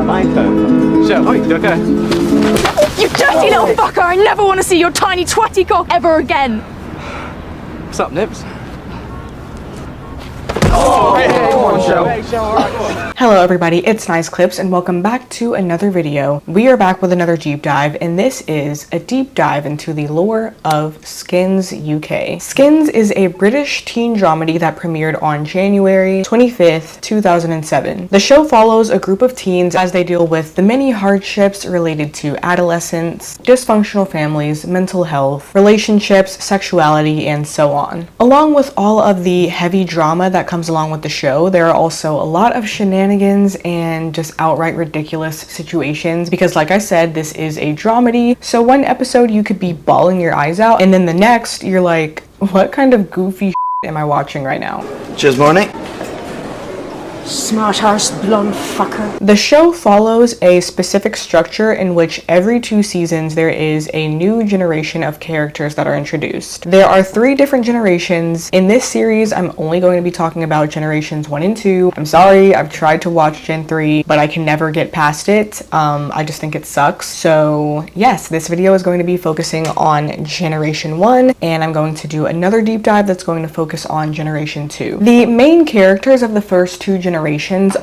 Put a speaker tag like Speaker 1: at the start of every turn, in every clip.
Speaker 1: makeover.
Speaker 2: Shell, you okay?
Speaker 3: You dirty little fucker! I never want to see your tiny twatty cock ever again!
Speaker 2: What's up, Nips?
Speaker 4: Hello everybody, it's nysclips and welcome back to another video. We are back with another deep dive, and this is a deep dive into the lore of Skins UK. Skins is a British teen dramedy that premiered on January 25th, 2007. The show follows a group of teens as they deal with the many hardships related to adolescence, dysfunctional families, mental health, relationships, sexuality, and so on. Along with all of the heavy drama that comes along with the show, there are also a lot of shenanigans and just outright ridiculous situations because, like I said, this is a dramedy, so one episode you could be bawling your eyes out and then the next you're like, what kind of goofy am I watching right now?
Speaker 1: Cheers, morning.
Speaker 3: Smart-ass blonde fucker.
Speaker 4: The show follows a specific structure in which every 2 seasons there is a new generation of characters that are introduced. There are 3 different generations. In this series, I'm only going to be talking about generations 1 and 2. I'm sorry, I've tried to watch Gen 3, but I can never get past it. I just think it sucks. So yes, this video is going to be focusing on Generation 1, and I'm going to do another deep dive that's going to focus on Generation 2. The main characters of the first 2 generations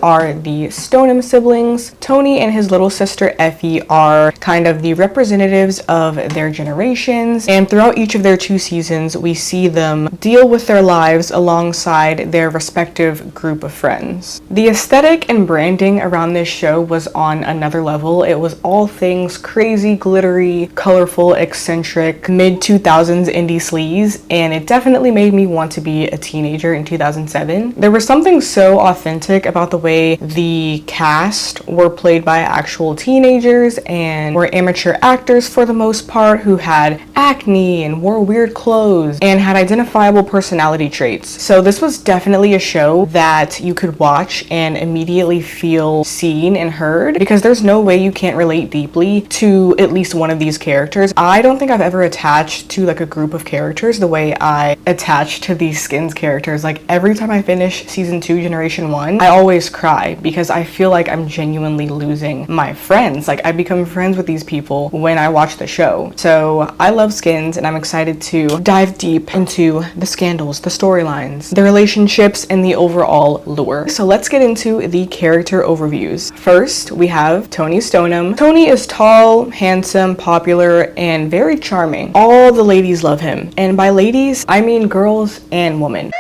Speaker 4: are the Stoneham siblings. Tony and his little sister Effie are kind of the representatives of their generations, and throughout each of their 2 seasons we see them deal with their lives alongside their respective group of friends. The aesthetic and branding around this show was on another level. It was all things crazy, glittery, colorful, eccentric, mid-2000s indie sleaze, and it definitely made me want to be a teenager in 2007. There was something so authentic about the way the cast were played by actual teenagers and were amateur actors for the most part who had acne and wore weird clothes and had identifiable personality traits. So this was definitely a show that you could watch and immediately feel seen and heard because there's no way you can't relate deeply to at least one of these characters. I don't think I've ever attached to like a group of characters the way I attach to these Skins characters. Like every time I finish season 2 Generation 1, I always cry because I feel like I'm genuinely losing my friends. Like I become friends with these people when I watch the show. So I love Skins and I'm excited to dive deep into the scandals, the storylines, the relationships, and the overall lore. So let's get into the character overviews. First, we have Tony Stoneham. Tony is tall, handsome, popular, and very charming. All the ladies love him. And by ladies, I mean girls and women.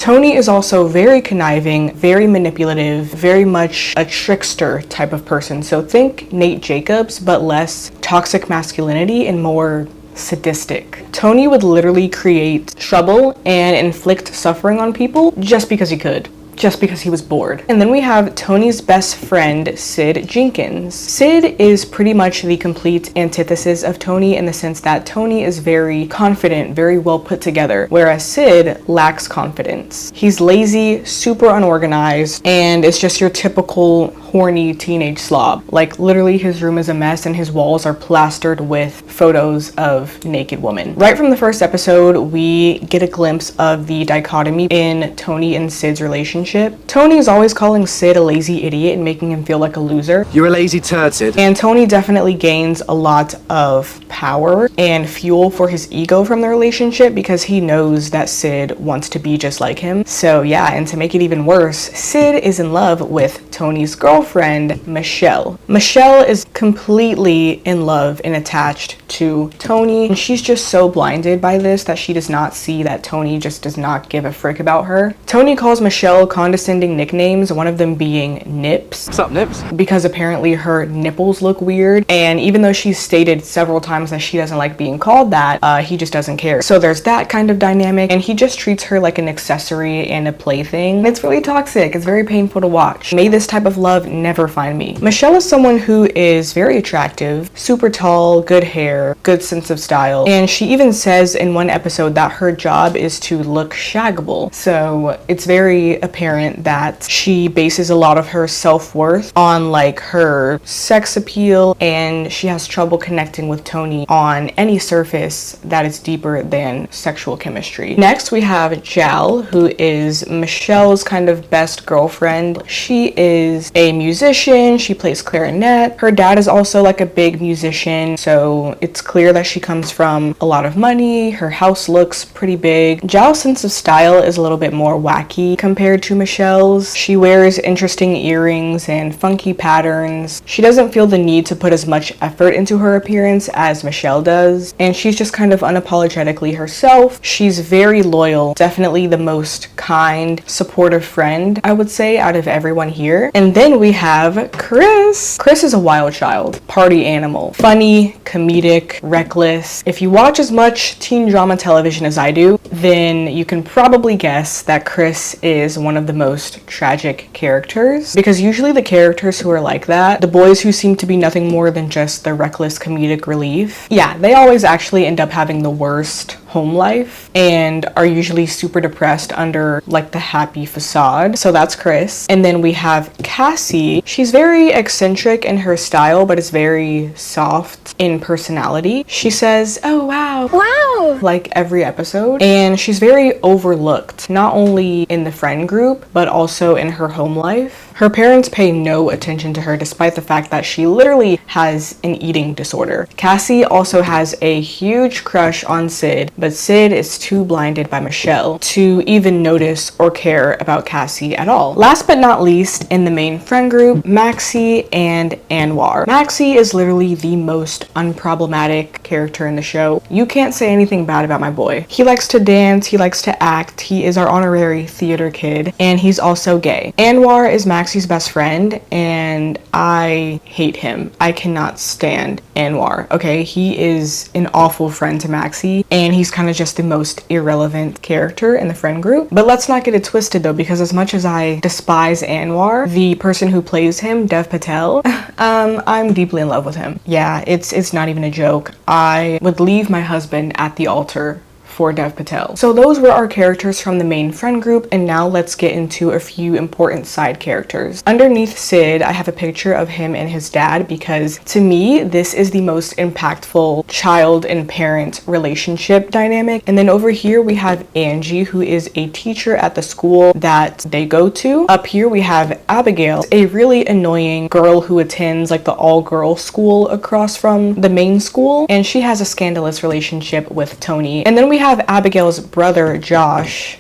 Speaker 4: Tony is also very conniving, very manipulative, very much a trickster type of person. So think Nate Jacobs, but less toxic masculinity and more sadistic. Tony would literally create trouble and inflict suffering on people just because he could. Just because he was bored. And then we have Tony's best friend, Sid Jenkins. Sid is pretty much the complete antithesis of Tony in the sense that Tony is very confident, very well put together, whereas Sid lacks confidence. He's lazy, super unorganized, and is just your typical horny teenage slob. Like literally his room is a mess and his walls are plastered with photos of naked women. Right from the first episode, we get a glimpse of the dichotomy in Tony and Sid's relationship. Tony is always calling Sid a lazy idiot and making him feel like a loser.
Speaker 2: You're a lazy turd, Sid.
Speaker 4: And Tony definitely gains a lot of power and fuel for his ego from the relationship because he knows that Sid wants to be just like him. So yeah, and to make it even worse, Sid is in love with Tony's girlfriend, Michelle. Michelle is completely in love and attached to Tony, and she's just so blinded by this that she does not see that Tony just does not give a frick about her. Tony calls Michelle condescending nicknames, one of them being Nips.
Speaker 2: What's up, Nips?
Speaker 4: Because apparently her nipples look weird, and even though she's stated several times that she doesn't like being called that, he just doesn't care. So there's that kind of dynamic, and he just treats her like an accessory and a plaything. It's really toxic. It's very painful to watch. May this type of love never find me. Michelle is someone who is very attractive, super tall, good hair, good sense of style, and she even says in one episode that her job is to look shaggable. So it's very apparent that she bases a lot of her self-worth on like her sex appeal, and she has trouble connecting with Tony on any surface that is deeper than sexual chemistry. Next we have Jal, who is Michelle's kind of best girlfriend. She is a musician, she plays clarinet. Her dad is also like a big musician, so it's clear that she comes from a lot of money. Her house looks pretty big. Jal's sense of style is a little bit more wacky compared to Michelle's. She wears interesting earrings and funky patterns. She doesn't feel the need to put as much effort into her appearance as Michelle does, and she's just kind of unapologetically herself. She's very loyal, definitely the most kind, supportive friend, I would say, out of everyone here. And then we have Chris. Chris is a wild child, party animal, funny, comedic, reckless. If you watch as much teen drama television as I do, then you can probably guess that Chris is one of the most tragic characters, because usually the characters who are like that, the boys who seem to be nothing more than just the reckless comedic relief, yeah, they always actually end up having the worst home life and are usually super depressed under like the happy facade. So that's Chris. And then we have Cassie. She's very eccentric in her style, but is very soft in personality. She says, "Oh wow, wow," like every episode, and she's very overlooked, not only in the friend group but also in her home life. Her parents pay no attention to her despite the fact that she literally has an eating disorder. Cassie also has a huge crush on Sid, but Sid is too blinded by Michelle to even notice or care about Cassie at all. Last but not least, in the main friend group, Maxie and Anwar. Maxie is literally the most unproblematic character in the show. You can't say anything bad about my boy. He likes to dance, he likes to act, he is our honorary theater kid, and he's also gay. Anwar is Maxie's best friend, and I hate him. I cannot stand Anwar, okay? He is an awful friend to Maxie, and he's kind of just the most irrelevant character in the friend group. But let's not get it twisted though, because as much as I despise Anwar, the person who plays him, Dev Patel, I'm deeply in love with him. Yeah, it's not even a joke. I would leave my husband at the altar for Dev Patel. So those were our characters from the main friend group, and now let's get into a few important side characters. Underneath Sid, I have a picture of him and his dad because to me, this is the most impactful child and parent relationship dynamic. And then over here we have Angie, who is a teacher at the school that they go to. Up here we have Abigail, a really annoying girl who attends like the all-girls school across from the main school, and she has a scandalous relationship with Tony. And then we have Abigail's brother, Josh.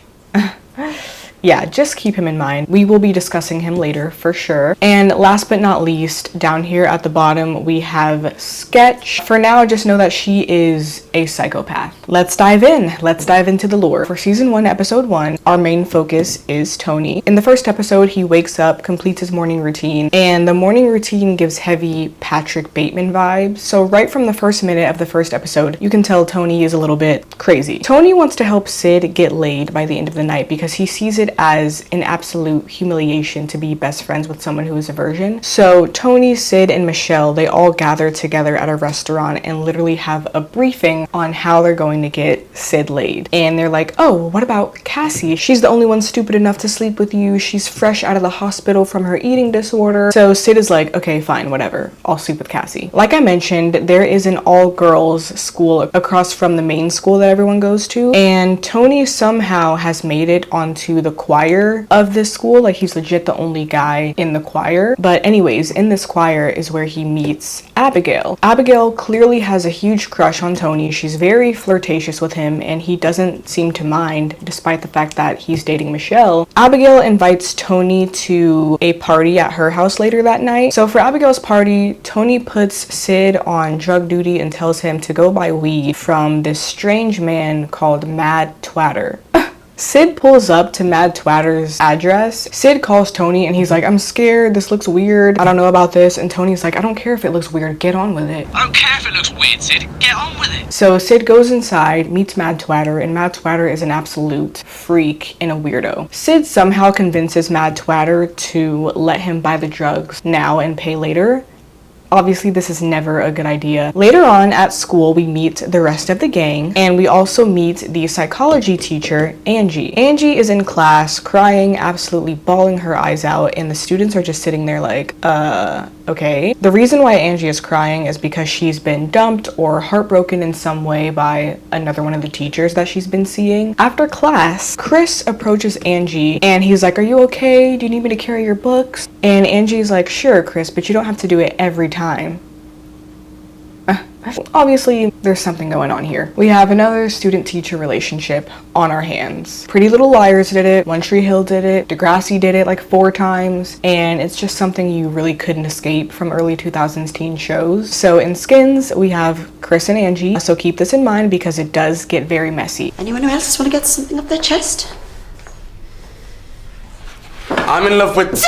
Speaker 4: Yeah, just keep him in mind. We will be discussing him later for sure. And last but not least, down here at the bottom, we have Sketch. For now, just know that she is a psychopath. Let's dive in. Let's dive into the lore. For season 1, episode 1, our main focus is Tony. In the first episode, he wakes up, completes his morning routine, and the morning routine gives heavy Patrick Bateman vibes. So right from the first minute of the first episode, you can tell Tony is a little bit crazy. Tony wants to help Sid get laid by the end of the night because he sees it as an absolute humiliation to be best friends with someone who is a virgin. So Tony, Sid, and Michelle, they all gather together at a restaurant and literally have a briefing on how they're going to get Sid laid. And they're like, "Oh, what about Cassie? She's the only one stupid enough to sleep with you. She's fresh out of the hospital from her eating disorder." So Sid is like, "Okay, fine, whatever. I'll sleep with Cassie." Like I mentioned, there is an all-girls school across from the main school that everyone goes to, and Tony somehow has made it onto the choir of this school. Like, he's legit the only guy in the choir. But anyways, in this choir is where he meets Abigail. Abigail clearly has a huge crush on Tony. She's very flirtatious with him, and he doesn't seem to mind despite the fact that he's dating Michelle. Abigail invites Tony to a party at her house later that night. So for Abigail's party, Tony puts Sid on drug duty and tells him to go buy weed from this strange man called Mad Twatter. Sid pulls up to Mad Twatter's address. Sid calls Tony and he's like, I'm scared, this looks weird, I don't know about this. And Tony's like, I don't care if it looks weird, get on with it.
Speaker 2: I don't care if it looks weird, Sid. Get on with it.
Speaker 4: So Sid goes inside, meets Mad Twatter, and Mad Twatter is an absolute freak and a weirdo. Sid somehow convinces Mad Twatter to let him buy the drugs now and pay later. Obviously, this is never a good idea. Later on at school, we meet the rest of the gang, and we also meet the psychology teacher, Angie. Angie is in class, crying, absolutely bawling her eyes out, and the students are just sitting there like, okay. The reason why Angie is crying is because she's been dumped or heartbroken in some way by another one of the teachers that she's been seeing. After class, Chris approaches Angie, and he's like, are you okay? Do you need me to carry your books? And Angie's like, sure, Chris, but you don't have to do it every time. Obviously, there's something going on here. We have another student-teacher relationship on our hands. Pretty Little Liars did it, One Tree Hill did it, Degrassi did it like 4 times, and it's just something you really couldn't escape from early 2000s teen shows. So in Skins, we have Chris and Angie, so keep this in mind because it does get very messy.
Speaker 1: Anyone else want to get something up their chest?
Speaker 2: I'm in love with...
Speaker 1: Sit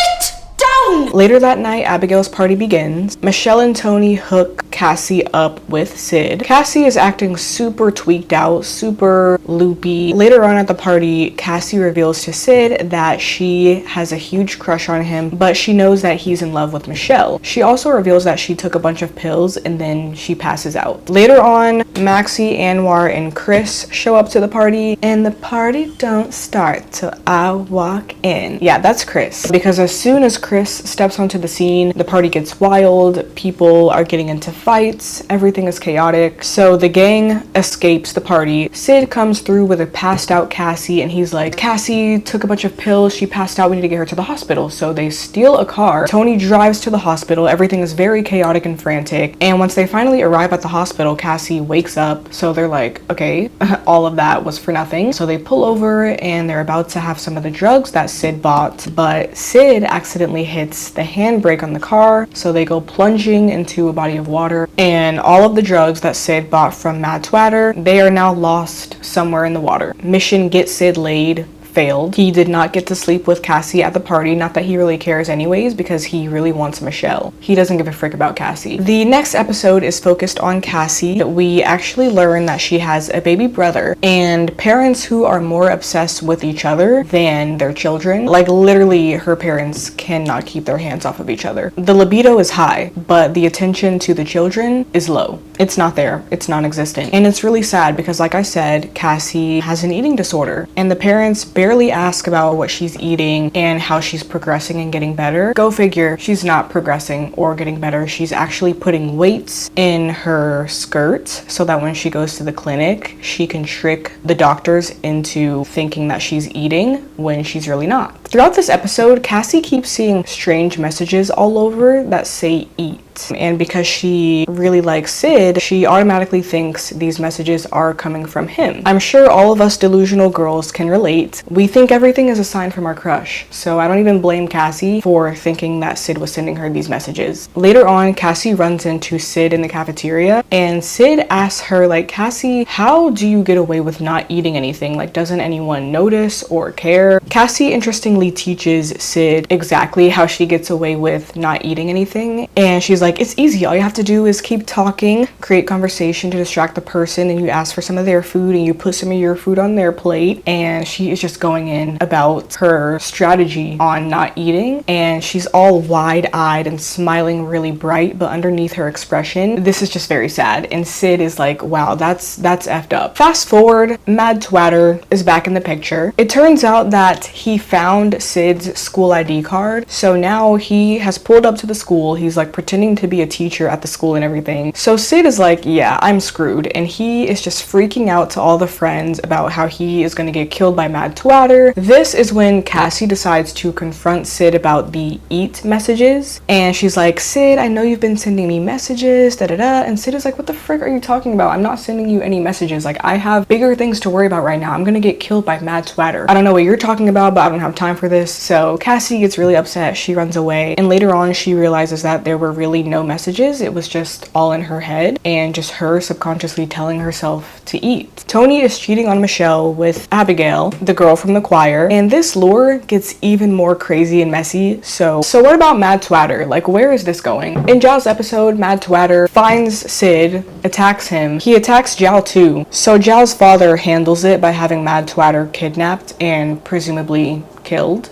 Speaker 1: down!
Speaker 4: Later that night, Abigail's party begins. Michelle and Tony hook Cassie up with Sid. Cassie is acting super tweaked out, super loopy. Later on at the party, Cassie reveals to Sid that she has a huge crush on him, but she knows that he's in love with Michelle. She also reveals that she took a bunch of pills and then she passes out. Later on, Maxie, Anwar, and Chris show up to the party, and the party don't start till I walk in. Yeah, that's Chris. Because as soon as Chris steps onto the scene, the party gets wild, people are getting into fights, everything is chaotic. So the gang escapes the party. Sid comes through with a passed out Cassie, and he's like, Cassie took a bunch of pills, she passed out, we need to get her to the hospital. So they steal a car. Tony drives to the hospital, everything is very chaotic and frantic, and once they finally arrive at the hospital, Cassie wakes up. So they're like, okay, all of that was for nothing. So they pull over and they're about to have some of the drugs that Sid bought, but Sid accidentally hits the handbrake on the car, so they go plunging into a body of water, and all of the drugs that Sid bought from Mad Twatter, they are now lost somewhere in the water. Mission Get Sid Laid failed. He did not get to sleep with Cassie at the party, not that he really cares anyways, because he really wants Michelle. He doesn't give a frick about Cassie. The next episode is focused on Cassie. We actually learn that she has a baby brother, and parents who are more obsessed with each other than their children. Like literally, her parents cannot keep their hands off of each other. The libido is high, but the attention to the children is low. It's not there. It's non-existent. And it's really sad because, like I said, Cassie has an eating disorder, and the parents barely ask about what she's eating and how she's progressing and getting better. Go figure, she's not progressing or getting better. She's actually putting weights in her skirt so that when she goes to the clinic, she can trick the doctors into thinking that she's eating when she's really not. Throughout this episode, Cassie keeps seeing strange messages all over that say eat. And because she really likes Sid, she automatically thinks these messages are coming from him. I'm sure all of us delusional girls can relate. We think everything is a sign from our crush, so I don't even blame Cassie for thinking that Sid was sending her these messages. Later on, Cassie runs into Sid in the cafeteria, and Sid asks her, like, Cassie, how do you get away with not eating anything? Like, doesn't anyone notice or care? Cassie interestingly teaches Sid exactly how she gets away with not eating anything, and she's like, it's easy. All you have to do is keep talking, create conversation to distract the person, and you ask for some of their food and you put some of your food on their plate. And she is just going in about her strategy on not eating, and she's all wide-eyed and smiling really bright, but underneath her expression, this is just very sad. And Sid is like, wow, that's effed up. Fast forward, Mad Twatter is back in the picture. It turns out that he found Sid's school ID card, so now he has pulled up to the school. He's like pretending to be a teacher at the school and everything. So Sid is like, yeah, I'm screwed, and he is just freaking out to all the friends about how he is going to get killed by Mad Twatter. This is when Cassie decides to confront Sid about the eat messages, and she's like, Sid, I know you've been sending me messages, and Sid is like, what the frick are you talking about? I'm not sending you any messages. Like, I have bigger things to worry about right now. I'm gonna get killed by Mad Twatter. I don't know what you're talking about, but I don't have time for this. So Cassie gets really upset. She runs away, and later on she realizes that there were really literally no messages. It was just all in her head and just her subconsciously telling herself to eat. Tony is cheating on Michelle with Abigail, the girl from the choir, and this lore gets even more crazy and messy. So what about Mad Twatter? Like, where is this going? In Zhao's episode, Mad Twatter finds Sid, attacks him. He attacks Zhao too. So Zhao's father handles it by having Mad Twatter kidnapped and presumably killed.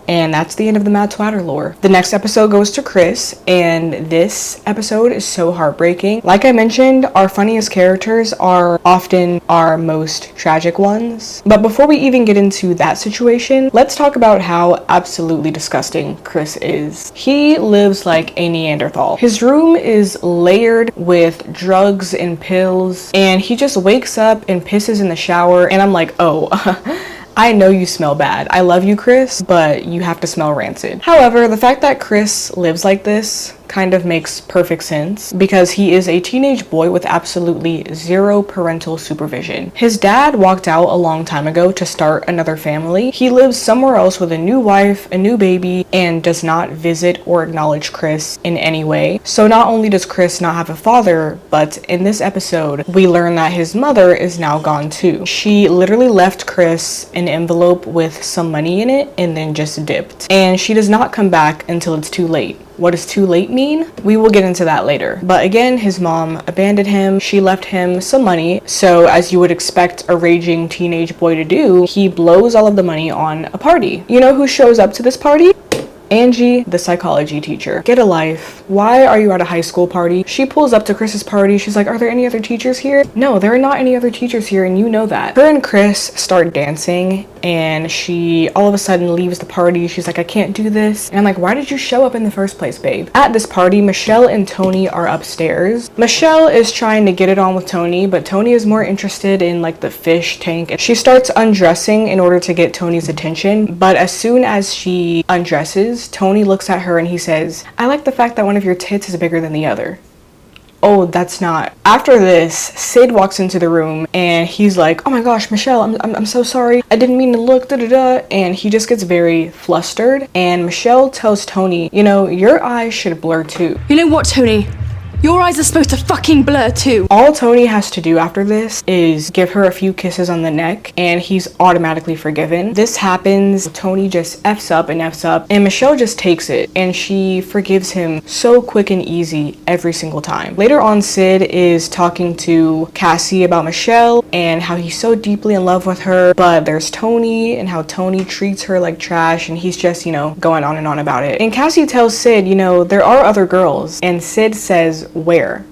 Speaker 4: And that's the end of the Mad Twatter lore. The next episode goes to Chris, and this episode is so heartbreaking. Like I mentioned, our funniest characters are often our most tragic ones. But before we even get into that situation, let's talk about how absolutely disgusting Chris is. He lives like a Neanderthal. His room is layered with drugs and pills, and he just wakes up and pisses in the shower, and I'm like, oh, I know you smell bad. I love you, Chris, but you have to smell rancid. However, the fact that Chris lives like this kind of makes perfect sense because he is a teenage boy with absolutely zero parental supervision. His dad walked out a long time ago to start another family. He lives somewhere else with a new wife, a new baby, and does not visit or acknowledge Chris in any way. So not only does Chris not have a father, but in this episode, we learn that his mother is now gone too. She literally left Chris an envelope with some money in it and then just dipped. And she does not come back until it's too late. What does too late mean? We will get into that later. But again, his mom abandoned him. She left him some money. So as you would expect a raging teenage boy to do, he blows all of the money on a party. You know who shows up to this party? Angie, the psychology teacher. Get a life. Why are you at a high school party? She pulls up to Chris's party. She's like, are there any other teachers here? No, there are not any other teachers here, and you know that. Her and Chris start dancing, and she all of a sudden leaves the party. She's like, I can't do this. And I'm like, why did you show up in the first place, babe? At this party, Michelle and Tony are upstairs. Michelle is trying to get it on with Tony, but Tony is more interested in like the fish tank. She starts undressing in order to get Tony's attention, but as soon as she undresses, Tony looks at her and he says, I like the fact that one of your tits is bigger than the other. Oh, that's not. After this, Sid walks into the room and he's like, oh my gosh, Michelle, I'm so sorry. I didn't mean to look, da-da-da. And he just gets very flustered. And Michelle tells Tony, you know, your eyes should blur too.
Speaker 3: You know what, Tony? Your eyes are supposed to fucking blur too.
Speaker 4: All Tony has to do after this is give her a few kisses on the neck and he's automatically forgiven. This happens, Tony just F's up and Michelle just takes it and she forgives him so quick and easy every single time. Later on, Sid is talking to Cassie about Michelle and how he's so deeply in love with her, but there's Tony and how Tony treats her like trash and he's just, you know, going on and on about it. And Cassie tells Sid, you know, there are other girls, and Sid says, where?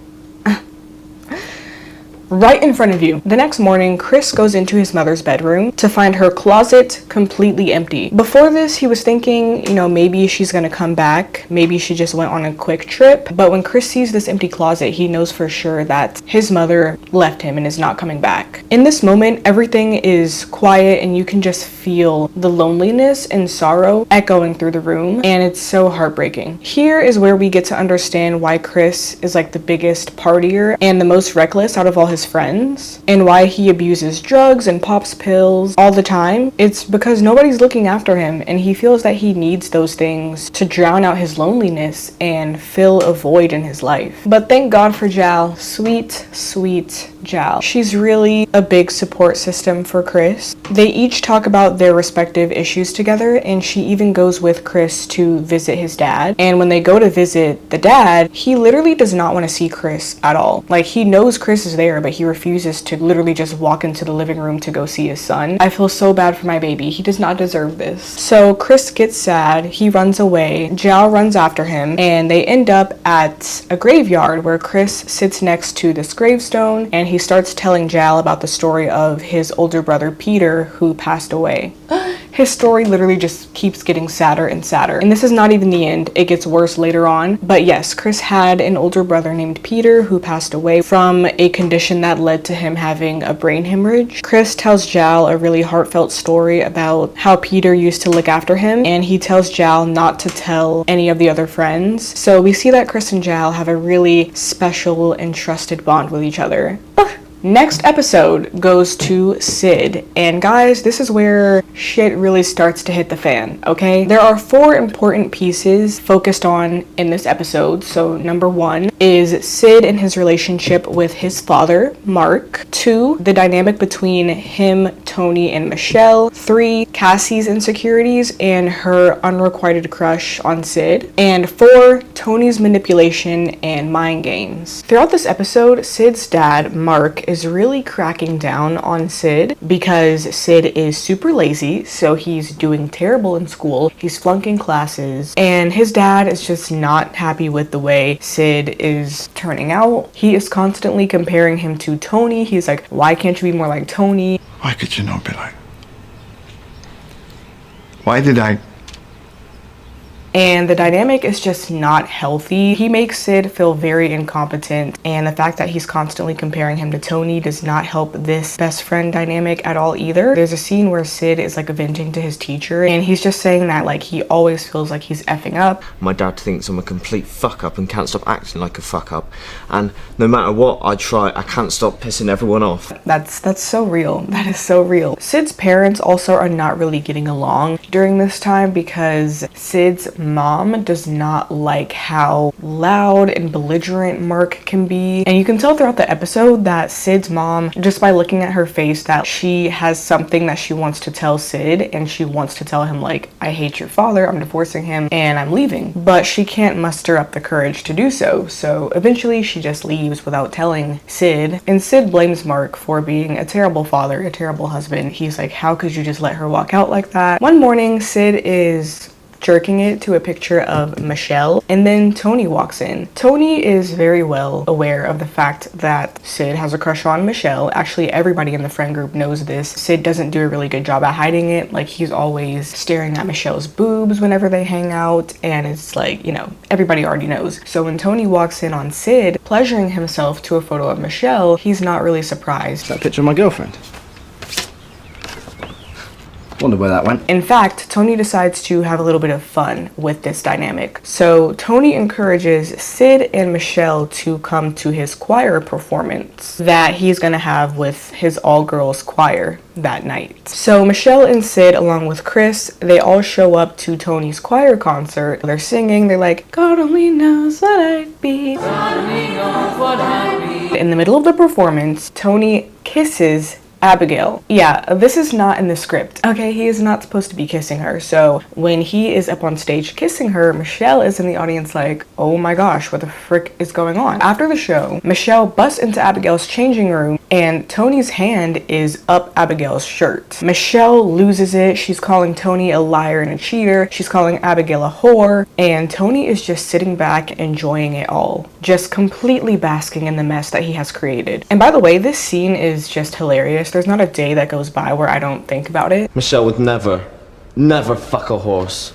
Speaker 4: Right in front of you. The next morning, Chris goes into his mother's bedroom to find her closet completely empty. Before this, he was thinking, you know, maybe she's gonna come back. Maybe she just went on a quick trip. But when Chris sees this empty closet, he knows for sure that his mother left him and is not coming back. In this moment, everything is quiet and you can just feel the loneliness and sorrow echoing through the room, and it's so heartbreaking. Here is where we get to understand why Chris is like the biggest partier and the most reckless out of all his friends, and why he abuses drugs and pops pills all the time. It's because nobody's looking after him and he feels that he needs those things to drown out his loneliness and fill a void in his life. But thank God for Jal. Sweet, sweet Jal. She's really a big support system for Chris. They each talk about their respective issues together, and she even goes with Chris to visit his dad. And when they go to visit the dad, he literally does not want to see Chris at all. Like, he knows Chris is there, but he refuses to literally just walk into the living room to go see his son. I feel so bad for my baby. He does not deserve this. So Chris gets sad. He runs away. Jal runs after him, and they end up at a graveyard where Chris sits next to this gravestone, and he starts telling Jal about the story of his older brother Peter, who passed away. His story literally just keeps getting sadder and sadder. And this is not even the end. It gets worse later on. But yes, Chris had an older brother named Peter who passed away from a condition that led to him having a brain hemorrhage. Chris tells Jal a really heartfelt story about how Peter used to look after him, and he tells Jal not to tell any of the other friends. So we see that Chris and Jal have a really special and trusted bond with each other. Next episode goes to Sid, and guys, this is where shit really starts to hit the fan, okay? There are 4 important pieces focused on in this episode. So number 1 is Sid and his relationship with his father, Mark. 2, the dynamic between him, Tony, and Michelle. 3, Cassie's insecurities and her unrequited crush on Sid. And 4, Tony's manipulation and mind games. Throughout this episode, Sid's dad, Mark, is really cracking down on Sid because Sid is super lazy, so he's doing terrible in school, he's flunking classes, and his dad is just not happy with the way Sid is turning out. He is constantly comparing him to Tony. He's like, why can't you be more like Tony?
Speaker 5: Why could you not be like? Why did I?
Speaker 4: And the dynamic is just not healthy. He makes Sid feel very incompetent, and the fact that he's constantly comparing him to Tony does not help this best friend dynamic at all either. There's a scene where Sid is like venting to his teacher, and he's just saying that like he always feels like he's effing up.
Speaker 6: My dad thinks I'm a complete fuck up and can't stop acting like a fuck up, and no matter what I try, I can't stop pissing everyone off.
Speaker 4: That's so real. That is so real. Sid's parents also are not really getting along during this time because Sid's mom does not like how loud and belligerent Mark can be. And you can tell throughout the episode that Sid's mom, just by looking at her face, that she has something that she wants to tell Sid, and she wants to tell him like, I hate your father, I'm divorcing him, and I'm leaving. But she can't muster up the courage to do so. So eventually she just leaves without telling Sid. And Sid blames Mark for being a terrible father, a terrible husband. He's like, how could you just let her walk out like that? One morning, Sid is jerking it to a picture of Michelle, and then Tony walks in. Tony is very well aware of the fact that Sid has a crush on Michelle. Actually, everybody in the friend group knows this. Sid doesn't do a really good job at hiding it. Like, he's always staring at Michelle's boobs whenever they hang out, and it's like, you know, everybody already knows. So when Tony walks in on Sid pleasuring himself to a photo of Michelle, he's not really surprised.
Speaker 7: Is that a picture of my girlfriend? Wonder where that went.
Speaker 4: In fact, Tony decides to have a little bit of fun with this dynamic. So Tony encourages Sid and Michelle to come to his choir performance that he's gonna have with his all-girls choir that night. So Michelle and Sid, along with Chris, they all show up to Tony's choir concert. They're singing, they're like, God only knows what I'd be. God only knows what I'd be. In the middle of the performance, Tony kisses Abigail. Yeah, this is not in the script. Okay, he is not supposed to be kissing her. So when he is up on stage kissing her, Michelle is in the audience like, oh my gosh, what the frick is going on? After the show, Michelle busts into Abigail's changing room and Tony's hand is up Abigail's shirt. Michelle loses it. She's calling Tony a liar and a cheater. She's calling Abigail a whore. And Tony is just sitting back enjoying it all. Just completely basking in the mess that he has created. And by the way, this scene is just hilarious. There's not a day that goes by where I don't think about it.
Speaker 6: Michelle would never fuck a horse.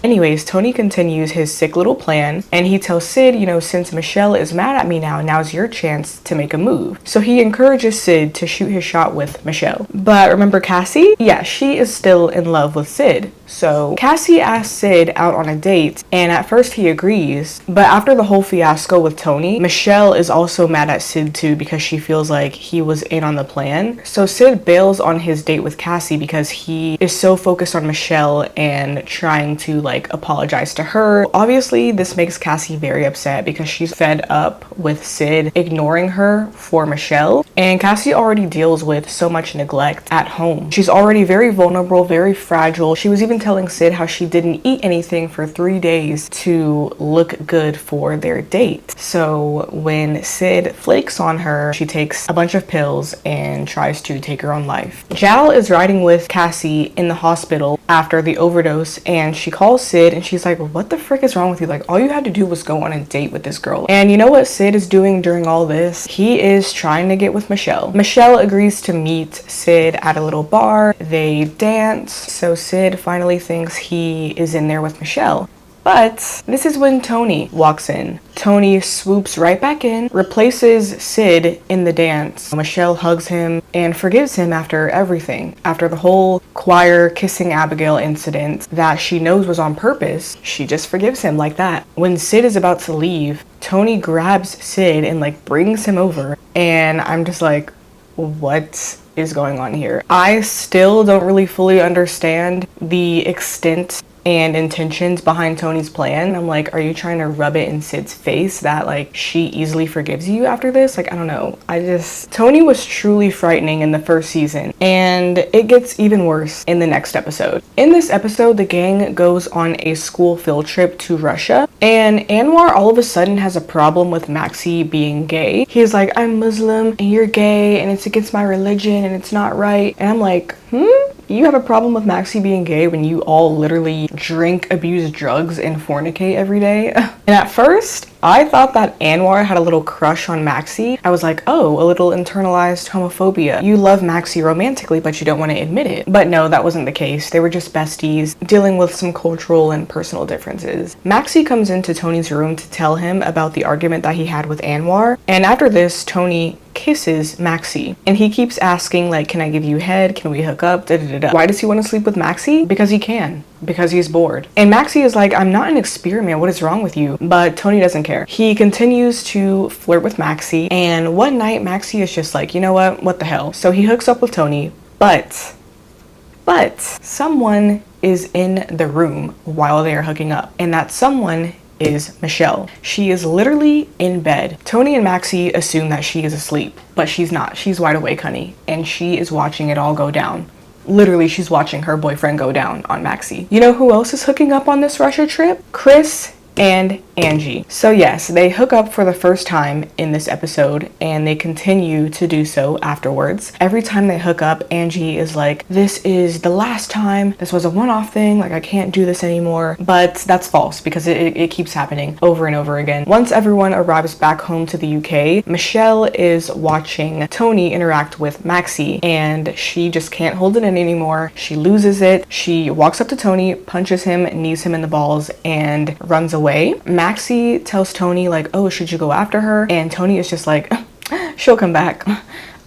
Speaker 4: Anyways, Tony continues his sick little plan, and he tells Sid, you know, since Michelle is mad at me now, now's your chance to make a move. So he encourages Sid to shoot his shot with Michelle. But remember Cassie? Yeah, she is still in love with Sid. So Cassie asks Sid out on a date, and at first he agrees, but after the whole fiasco with Tony, Michelle is also mad at Sid too because she feels like he was in on the plan. So Sid bails on his date with Cassie because he is so focused on Michelle and trying to like apologize to her. Obviously, this makes Cassie very upset because she's fed up with Sid ignoring her for Michelle, and Cassie already deals with so much neglect at home. She's already very vulnerable, very fragile. She was even telling Sid how she didn't eat anything for 3 days to look good for their date. So when Sid flakes on her, she takes a bunch of pills and tries to take her own life. Jal is riding with Cassie in the hospital after the overdose, and she calls Sid and she's like, what the frick is wrong with you? Like, all you had to do was go on a date with this girl. And you know what Sid is doing during all this? He is trying to get with Michelle. Michelle agrees to meet Sid at a little bar. They dance. So Sid finally thinks he is in there with Michelle. But this is when Tony walks in. Tony swoops right back in, replaces Sid in the dance. Michelle hugs him and forgives him after everything. After the whole choir kissing Abigail incident that she knows was on purpose, she just forgives him like that. When Sid is about to leave, Tony grabs Sid and like brings him over, and I'm just like, what is going on here? I still don't really fully understand the extent and intentions behind Tony's plan. I'm like, are you trying to rub it in Sid's face that like she easily forgives you after this? Like, I don't know. Tony was truly frightening in the first season, and it gets even worse in the next episode. In this episode, the gang goes on a school field trip to Russia, and Anwar all of a sudden has a problem with Maxie being gay. He's like, I'm Muslim and you're gay and it's against my religion and it's not right. And I'm like, you have a problem with Maxie being gay when you all literally drink, abuse drugs, and fornicate every day? And at first, I thought that Anwar had a little crush on Maxie. I was like, oh, a little internalized homophobia. You love Maxie romantically, but you don't want to admit it. But no, that wasn't the case. They were just besties, dealing with some cultural and personal differences. Maxie comes into Tony's room to tell him about the argument that he had with Anwar. And after this, Tony kisses Maxie, and he keeps asking like, can I give you head? Can we hook up? Why does he want to sleep with Maxie? Because he can. Because he's bored. And Maxie is like, I'm not an experiment. What is wrong with you? But Tony doesn't care. He continues to flirt with Maxie, and one night Maxie is just like, you know what the hell? So he hooks up with Tony, but someone is in the room while they are hooking up, and that someone is Michelle. She is literally in bed. Tony and Maxie assume that she is asleep, but she's not. She's wide awake, honey, and she is watching it all go down. Literally, she's watching her boyfriend go down on Maxie. You know who else is hooking up on this Russia trip? Chris and Angie. So yes, they hook up for the first time in this episode, and they continue to do so afterwards. Every time they hook up, Angie is like, this is the last time, this was a one-off thing, like I can't do this anymore. But that's false, because it keeps happening over and over again. Once everyone arrives back home to the UK, Michelle is watching Tony interact with Maxie, and she just can't hold it in anymore. She loses it. She walks up to Tony, punches him, knees him in the balls, and runs away. Maxie tells Tony like, oh, should you go after her? And Tony is just like, she'll come back.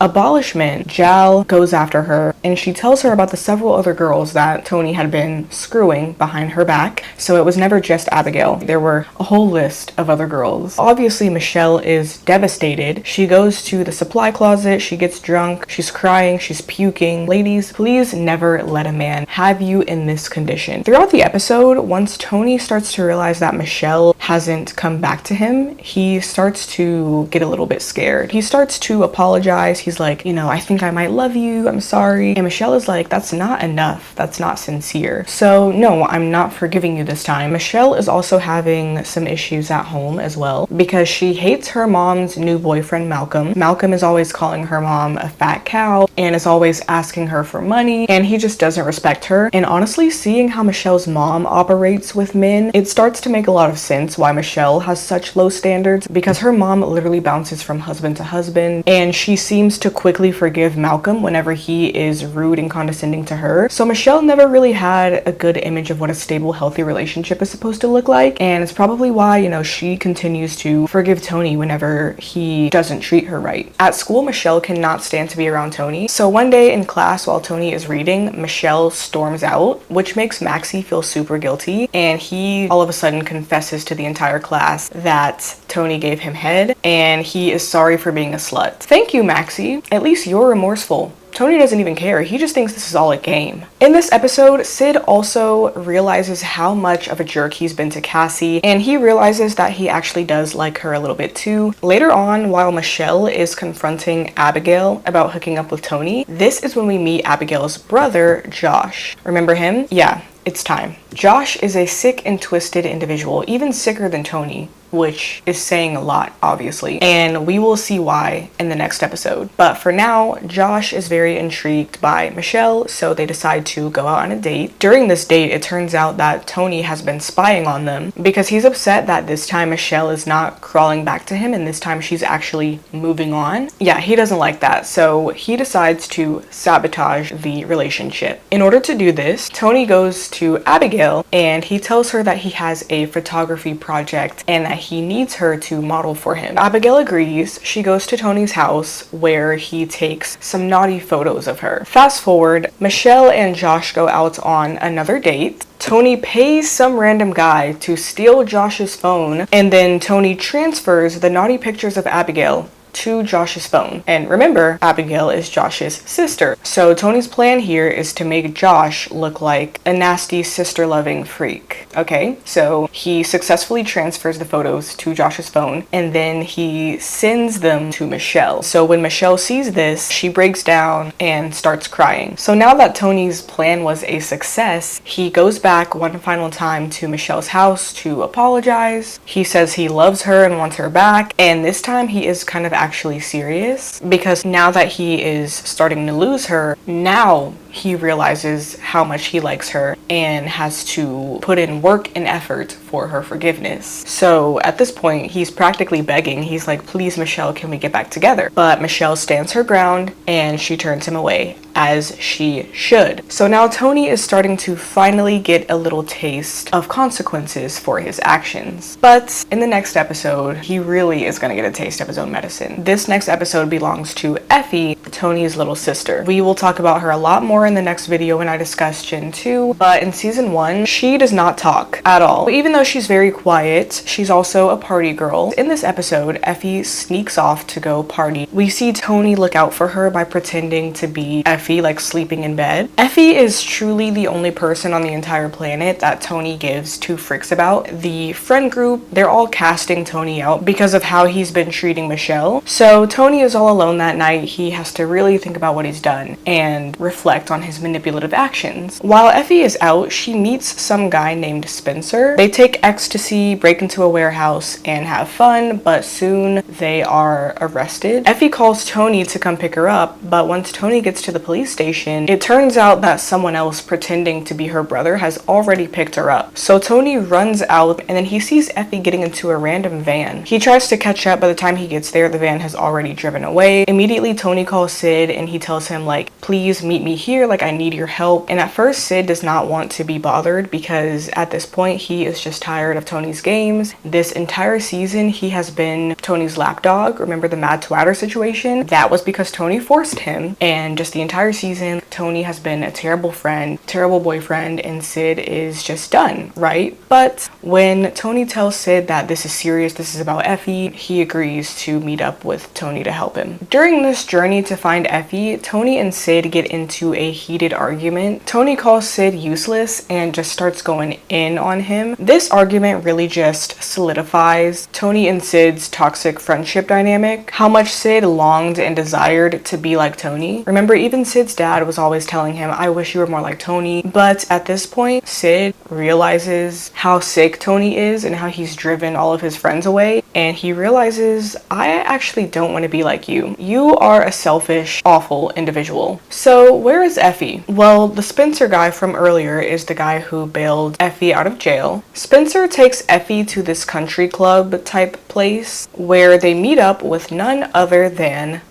Speaker 4: Abolishment. Jal goes after her, and she tells her about the several other girls that Tony had been screwing behind her back. So it was never just Abigail. There were a whole list of other girls. Obviously, Michelle is devastated. She goes to the supply closet, she gets drunk, she's crying, she's puking. Ladies, please never let a man have you in this condition. Throughout the episode, once Tony starts to realize that Michelle hasn't come back to him, he starts to get a little bit scared. He starts to apologize. He's like, you know, I think I might love you, I'm sorry. And Michelle is like, that's not enough, that's not sincere. So no, I'm not forgiving you this time. Michelle is also having some issues at home as well, because she hates her mom's new boyfriend, Malcolm. Malcolm is always calling her mom a fat cow and is always asking her for money, and he just doesn't respect her. And honestly, seeing how Michelle's mom operates with men, it starts to make a lot of sense why Michelle has such low standards, because her mom literally bounces from husband to husband, and she seems to quickly forgive Malcolm whenever he is rude and condescending to her. So Michelle never really had a good image of what a stable, healthy relationship is supposed to look like, and it's probably why, you know, she continues to forgive Tony whenever he doesn't treat her right. At school, Michelle cannot stand to be around Tony, so one day in class while Tony is reading, Michelle storms out, which makes Maxie feel super guilty, and he all of a sudden confesses to the entire class that Tony gave him head, and he is sorry for being a slut. Thank you, Maxie. At least you're remorseful. Tony doesn't even care. He just thinks this is all a game. In this episode, Sid also realizes how much of a jerk he's been to Cassie, and he realizes that he actually does like her a little bit too. Later on, while Michelle is confronting Abigail about hooking up with Tony, this is when we meet Abigail's brother, Josh. Remember him? Yeah, it's time. Josh is a sick and twisted individual, even sicker than Tony, which is saying a lot, obviously, and we will see why in the next episode. But for now, Josh is very intrigued by Michelle, so they decide to go out on a date. During this date, it turns out that Tony has been spying on them, because he's upset that this time Michelle is not crawling back to him and this time she's actually moving on. Yeah, he doesn't like that, so he decides to sabotage the relationship. In order to do this, Tony goes to Abigail Abigail, and he tells her that he has a photography project and that he needs her to model for him. Abigail agrees. She goes to Tony's house where he takes some naughty photos of her. Fast forward, Michelle and Josh go out on another date. Tony pays some random guy to steal Josh's phone, and then Tony transfers the naughty pictures of Abigail to Josh's phone. And remember, Abigail is Josh's sister. So Tony's plan here is to make Josh look like a nasty sister-loving freak. Okay, so he successfully transfers the photos to Josh's phone, and then he sends them to Michelle. So when Michelle sees this, she breaks down and starts crying. So now that Tony's plan was a success, he goes back one final time to Michelle's house to apologize. He says he loves her and wants her back, and this time he is kind of actually serious, because now that he is starting to lose her, now he realizes how much he likes her and has to put in work and effort for her forgiveness. So at this point, he's practically begging. He's like, please, Michelle, can we get back together? But Michelle stands her ground and she turns him away, as she should. So now Tony is starting to finally get a little taste of consequences for his actions. But in the next episode, he really is going to get a taste of his own medicine. This next episode belongs to Effie, Tony's little sister. We will talk about her a lot more in the next video when I discuss Gen 2, but in season 1, she does not talk at all. Even though she's very quiet, she's also a party girl. In this episode, Effie sneaks off to go party. We see Tony look out for her by pretending to be Effie, like sleeping in bed. Effie is truly the only person on the entire planet that Tony gives two fricks about. The friend group, they're all casting Tony out because of how he's been treating Michelle. So Tony is all alone that night. He has to really think about what he's done and reflect on his manipulative actions. While Effie is out, she meets some guy named Spencer. They take ecstasy, break into a warehouse, and have fun, but soon they are arrested. Effie calls Tony to come pick her up, but once Tony gets to the police station, it turns out that someone else pretending to be her brother has already picked her up. So Tony runs out, and then he sees Effie getting into a random van. He tries to catch up. By the time he gets there, the van has already driven away. Immediately, Tony calls Sid, and he tells him, like, please meet me here, like, I need your help. And at first, Sid does not want to be bothered because at this point, he is just tired of Tony's games. This entire season, he has been Tony's lapdog. Remember the Mad Twatter situation? That was because Tony forced him. And just the entire season, Tony has been a terrible friend, terrible boyfriend, and Sid is just done, right? But when Tony tells Sid that this is serious, this is about Effie, he agrees to meet up with Tony to help him. During this journey to find Effie, Tony and Sid get into a heated argument. Tony calls Sid useless and just starts going in on him. This argument really just solidifies Tony and Sid's toxic friendship dynamic, how much Sid longed and desired to be like Tony. Remember, even Sid's dad was always telling him, I wish you were more like Tony. But at this point, Sid realizes how sick Tony is and how he's driven all of his friends away, and he realizes, I actually don't want to be like you. You are a selfish, awful individual. So where is Effie? Well, the Spencer guy from earlier is the guy who bailed Effie out of jail. Spencer takes Effie to this country club type place where they meet up with none other than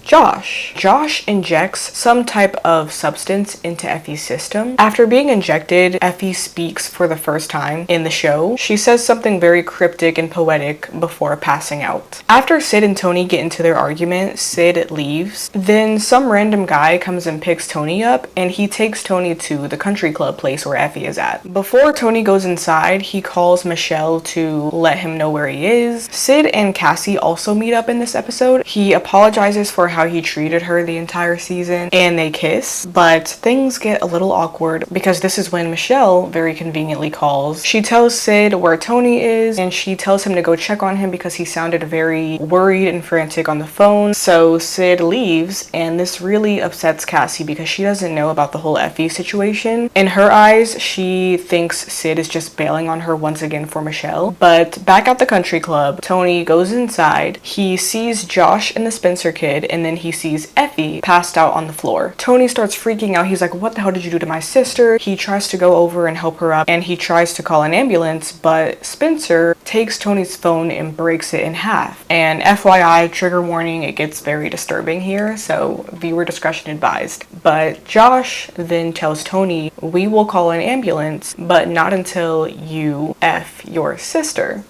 Speaker 4: Josh. Josh injects some type of substance into Effie's system. After being injected, Effie speaks for the first time in the show. She says something very cryptic and poetic before passing out. After Sid and Tony get into their argument, Sid leaves. Then some random guy comes and picks Tony up, and he takes Tony to the country club place where Effie is at. Before Tony goes inside, he calls Michelle to let him know where he is. Sid and Cassie also meet up in this episode. He apologizes for how he treated her the entire season, and they kiss, but things get a little awkward because this is when Michelle very conveniently calls. She tells Sid where Tony is, and she tells him to go check on him because he sounded very worried and frantic on the phone. So Sid leaves, and this really upsets Cassie because she doesn't know about the whole Effie situation. In her eyes, she thinks Sid is just bailing on her once again for Michelle. But back at the country club, Tony goes inside. He sees Josh and the Spencer kid, and and then he sees Effie passed out on the floor. Tony starts freaking out. He's like, what the hell did you do to my sister? He tries to go over and help her up, and he tries to call an ambulance, but Spencer takes Tony's phone and breaks it in half. And FYI, trigger warning, it gets very disturbing here, so viewer discretion advised. But Josh then tells Tony, we will call an ambulance, but not until you F your sister.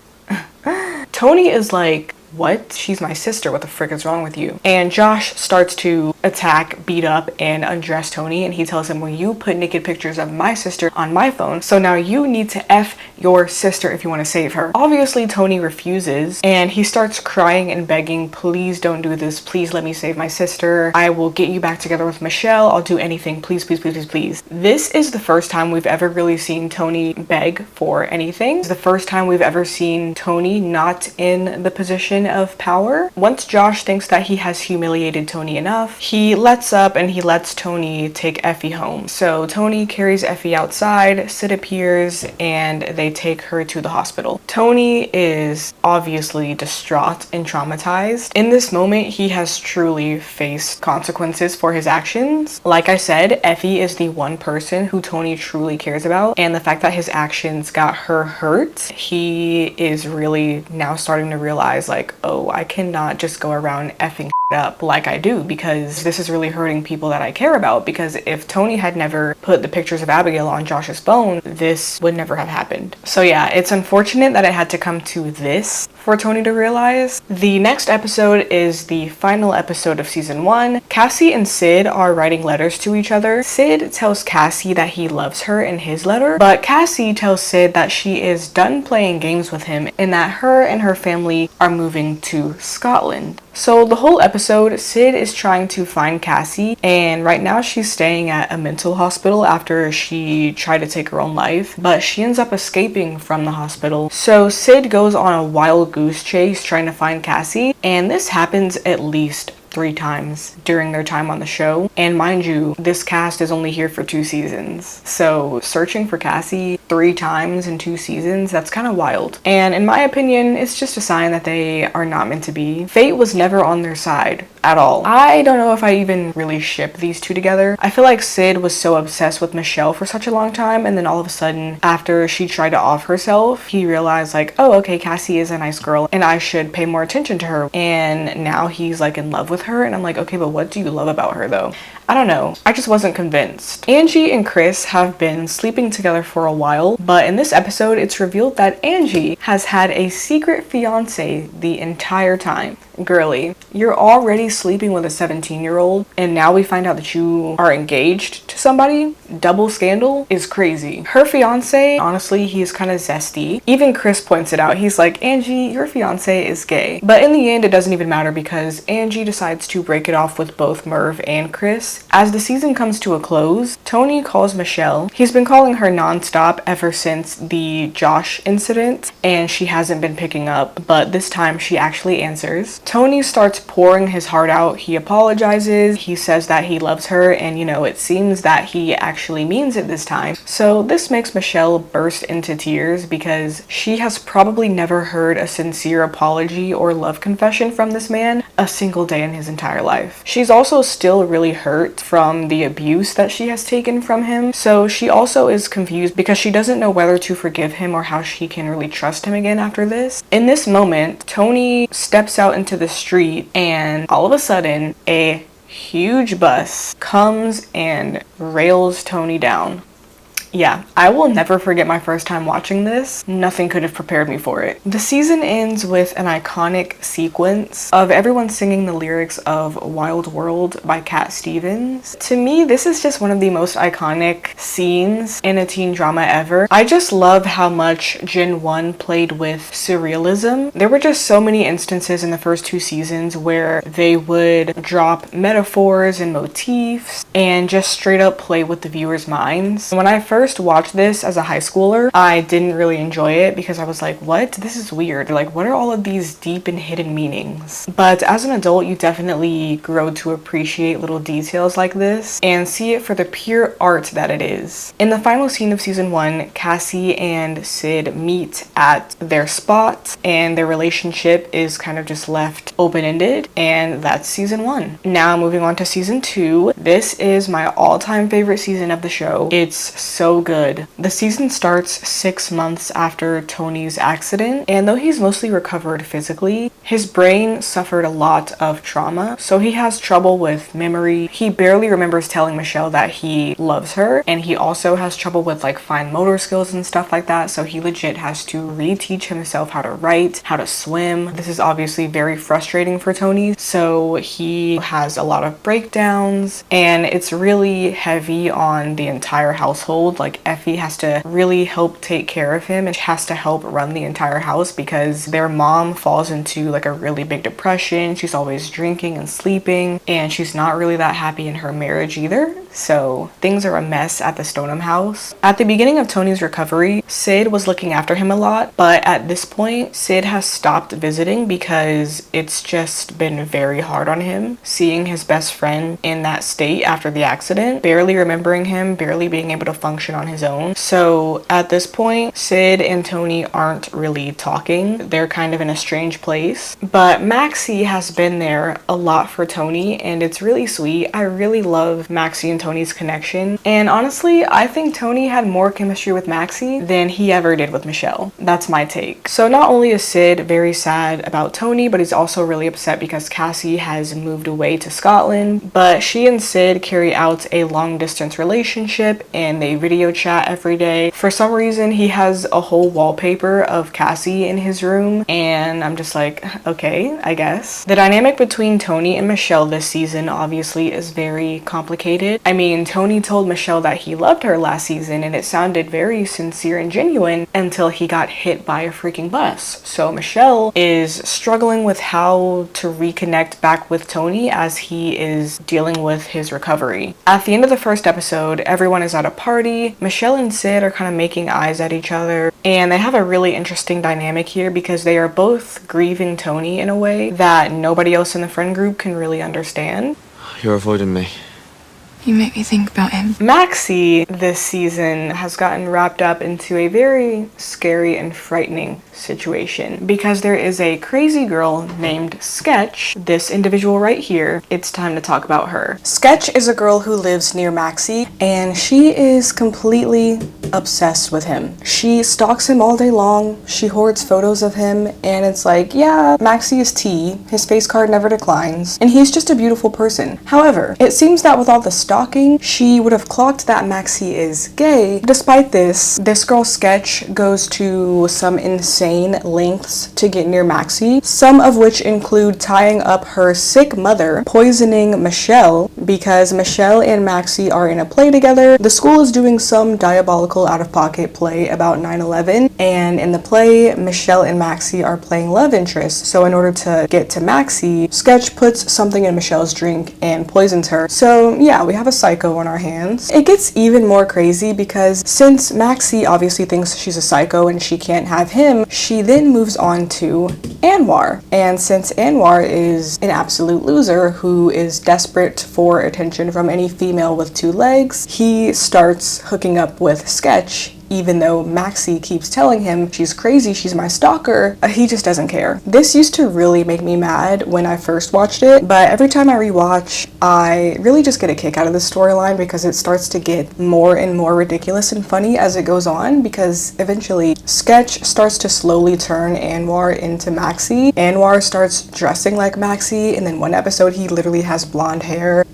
Speaker 4: Tony is like, what? She's my sister. What the frick is wrong with you? And Josh starts to attack, beat up, and undress Tony, and he tells him, well, you put naked pictures of my sister on my phone, so now you need to F your sister if you want to save her. Obviously, Tony refuses, and he starts crying and begging, please don't do this. Please let me save my sister. I will get you back together with Michelle. I'll do anything. Please, please, please, please, please. This is the first time we've ever really seen Tony beg for anything. It's the first time we've ever seen Tony not in the position of power. Once Josh thinks that he has humiliated Tony enough, he lets up and he lets Tony take Effie home. So Tony carries Effie outside, Sid appears, and they take her to the hospital. Tony is obviously distraught and traumatized. In this moment, he has truly faced consequences for his actions. Like I said, Effie is the one person who Tony truly cares about, and the fact that his actions got her hurt, he is really now starting to realize, like, oh, I cannot just go around effing up like I do, because this is really hurting people that I care about. Because if Tony had never put the pictures of Abigail on Josh's phone, this would never have happened. So yeah, it's unfortunate that it had to come to this for Tony to realize. The next episode is the final episode of season 1. Cassie and Sid are writing letters to each other. Sid tells Cassie that he loves her in his letter, but Cassie tells Sid that she is done playing games with him and that her and her family are moving to Scotland. So the whole episode, Sid is trying to find Cassie, and right now she's staying at a mental hospital after she tried to take her own life, but she ends up escaping from the hospital. So Sid goes on a wild goose chase trying to find Cassie, and this happens at least 3 times during their time on the show. And mind you, this cast is only here for 2 seasons. So searching for Cassie 3 times in 2 seasons, that's kind of wild. And in my opinion, it's just a sign that they are not meant to be. Fate was never on their side at all. I don't know if I even really ship these 2 together. I feel like Sid was so obsessed with Michelle for such a long time, and then all of a sudden, after she tried to off herself, he realized, like, oh, okay, Cassie is a nice girl and I should pay more attention to her. And now he's like in love with her, and I'm like, okay, but what do you love about her though? I don't know. I just wasn't convinced. Angie and Chris have been sleeping together for a while, but in this episode, it's revealed that Angie has had a secret fiance the entire time. Girly, you're already sleeping with a 17-year-old, and now we find out that you are engaged to somebody? Double scandal is crazy. Her fiance, honestly, he's kind of zesty. Even Chris points it out. He's like, Angie, your fiance is gay. But in the end, it doesn't even matter because Angie decides to break it off with both Merv and Chris. As the season comes to a close, Tony calls Michelle. He's been calling her nonstop ever since the Josh incident, and she hasn't been picking up, but this time she actually answers. Tony starts pouring his heart out. He apologizes. He says that he loves her, and it seems that he actually means it this time. So this makes Michelle burst into tears because she has probably never heard a sincere apology or love confession from this man a single day in his entire life. She's also still really hurt from the abuse that she has taken from him, so she also is confused because she doesn't know whether to forgive him or how she can really trust him again after this. In this moment, Tony steps out into the street, and all of a sudden a huge bus comes and rails Tony down. Yeah, I will never forget my first time watching this. Nothing could have prepared me for it. The season ends with an iconic sequence of everyone singing the lyrics of Wild World by Cat Stevens. To me, this is just one of the most iconic scenes in a teen drama ever. I just love how much Gen 1 played with surrealism. There were just so many instances in the first 2 seasons where they would drop metaphors and motifs and just straight up play with the viewers' minds. When I first first watched this as a high schooler, I didn't really enjoy it because I was like, what? This is weird. Like, what are all of these deep and hidden meanings? But as an adult, you definitely grow to appreciate little details like this and see it for the pure art that it is. In the final scene of season 1, Cassie and Sid meet at their spot and their relationship is kind of just left open-ended, and that's season 1. Now moving on to season 2. This is my all-time favorite season of the show. It's so good. The season starts 6 months after Tony's accident, and though he's mostly recovered physically, his brain suffered a lot of trauma, so he has trouble with memory. He barely remembers telling Michelle that he loves her, and he also has trouble with like fine motor skills and stuff like that, so he legit has to reteach himself how to write, how to swim. This is obviously very frustrating for Tony, so he has a lot of breakdowns, and it's really heavy on the entire household. Like, Effie has to really help take care of him and has to help run the entire house because their mom falls into like a really big depression. She's always drinking and sleeping, and she's not really that happy in her marriage either. So things are a mess at the Stoneham house. At the beginning of Tony's recovery, Sid was looking after him a lot, but at this point, Sid has stopped visiting because it's just been very hard on him seeing his best friend in that state after the accident, barely remembering him, barely being able to function on his own. So at this point, Sid and Tony aren't really talking. They're kind of in a strange place, but Maxie has been there a lot for Tony, and it's really sweet. I really love Maxie and Tony's connection, and honestly, I think Tony had more chemistry with Maxie than he ever did with Michelle. That's my take. So not only is Sid very sad about Tony, but he's also really upset because Cassie has moved away to Scotland, but she and Sid carry out a long distance relationship and they video chat every day. For some reason, he has a whole wallpaper of Cassie in his room, and I'm just like, okay, I guess. The dynamic between Tony and Michelle this season obviously is very complicated. I mean, Tony told Michelle that he loved her last season, and it sounded very sincere and genuine until he got hit by a freaking bus. So Michelle is struggling with how to reconnect back with Tony as he is dealing with his recovery. At the end of the first episode, everyone is at a party. Michelle and Sid are kind of making eyes at each other, and they have a really interesting dynamic here because they are both grieving Tony in a way that nobody else in the friend group can really understand.
Speaker 6: You're avoiding me.
Speaker 3: You make me think about him.
Speaker 4: Maxie this season has gotten wrapped up into a very scary and frightening situation because there is a crazy girl named Sketch, this individual right here. It's time to talk about her. Sketch is a girl who lives near Maxie, and she is completely obsessed with him. She stalks him all day long. She hoards photos of him, and it's like, yeah, Maxie is T, his face card never declines, and he's just a beautiful person. However, it seems that with all the stalking, she would have clocked that Maxie is gay. Despite this girl Sketch goes to some insane lengths to get near Maxie, some of which include tying up her sick mother, poisoning Michelle, because Michelle and Maxie are in a play together. The school is doing some diabolical out-of-pocket play about 9/11, and in the play, Michelle and Maxie are playing love interests. So in order to get to Maxie, Sketch puts something in Michelle's drink and poisons her. So yeah, we have a psycho on our hands. It gets even more crazy because since Maxie obviously thinks she's a psycho and she can't have him, she then moves on to Anwar. And since Anwar is an absolute loser who is desperate for attention from any female with 2 legs, he starts hooking up with Sketch. Even though Maxie keeps telling him she's crazy, she's my stalker, he just doesn't care. This used to really make me mad when I first watched it, but every time I rewatch, I really just get a kick out of the storyline because it starts to get more and more ridiculous and funny as it goes on, because eventually Sketch starts to slowly turn Anwar into Maxie. Anwar starts dressing like Maxie, and then one episode he literally has blonde hair.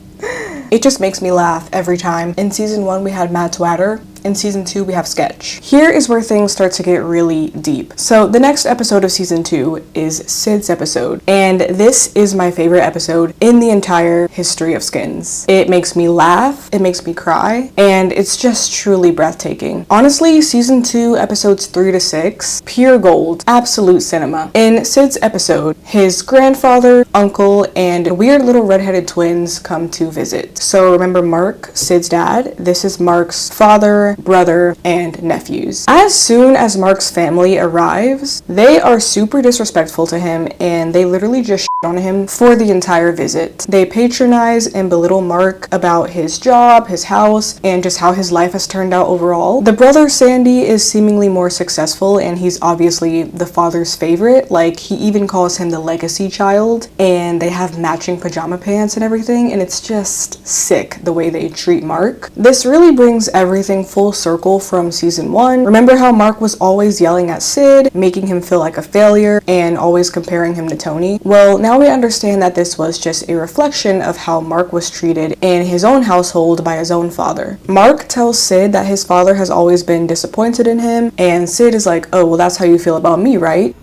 Speaker 4: It just makes me laugh every time. In season 1 we had Matt Twatter. In season 2 we have Sketch. Here is where things start to get really deep. So the next episode of season 2 is Sid's episode, and this is my favorite episode in the entire history of Skins. It makes me laugh, it makes me cry, and it's just truly breathtaking. Honestly, season 2 episodes 3 to 6, pure gold, absolute cinema. In Sid's episode, his grandfather, uncle, and weird little redheaded twins come to visit. So remember Mark, Sid's dad? This is Mark's father, brother, and nephews. As soon as Mark's family arrives, they are super disrespectful to him and they literally just shit on him for the entire visit. They patronize and belittle Mark about his job, his house, and just how his life has turned out overall. The brother Sandy is seemingly more successful and he's obviously the father's favorite. Like, he even calls him the legacy child, and they have matching pajama pants and everything, and it's just sick the way they treat Mark. This really brings everything full circle from season 1. Remember how Mark was always yelling at Sid, making him feel like a failure, and always comparing him to Tony? Well, now we understand that this was just a reflection of how Mark was treated in his own household by his own father. Mark tells Sid that his father has always been disappointed in him, and Sid is like, oh, well, that's how you feel about me, right?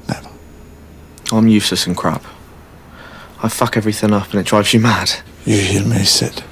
Speaker 5: Never.
Speaker 6: I'm useless and crap. I fuck everything up and it drives you mad.
Speaker 5: You hear me, Sid?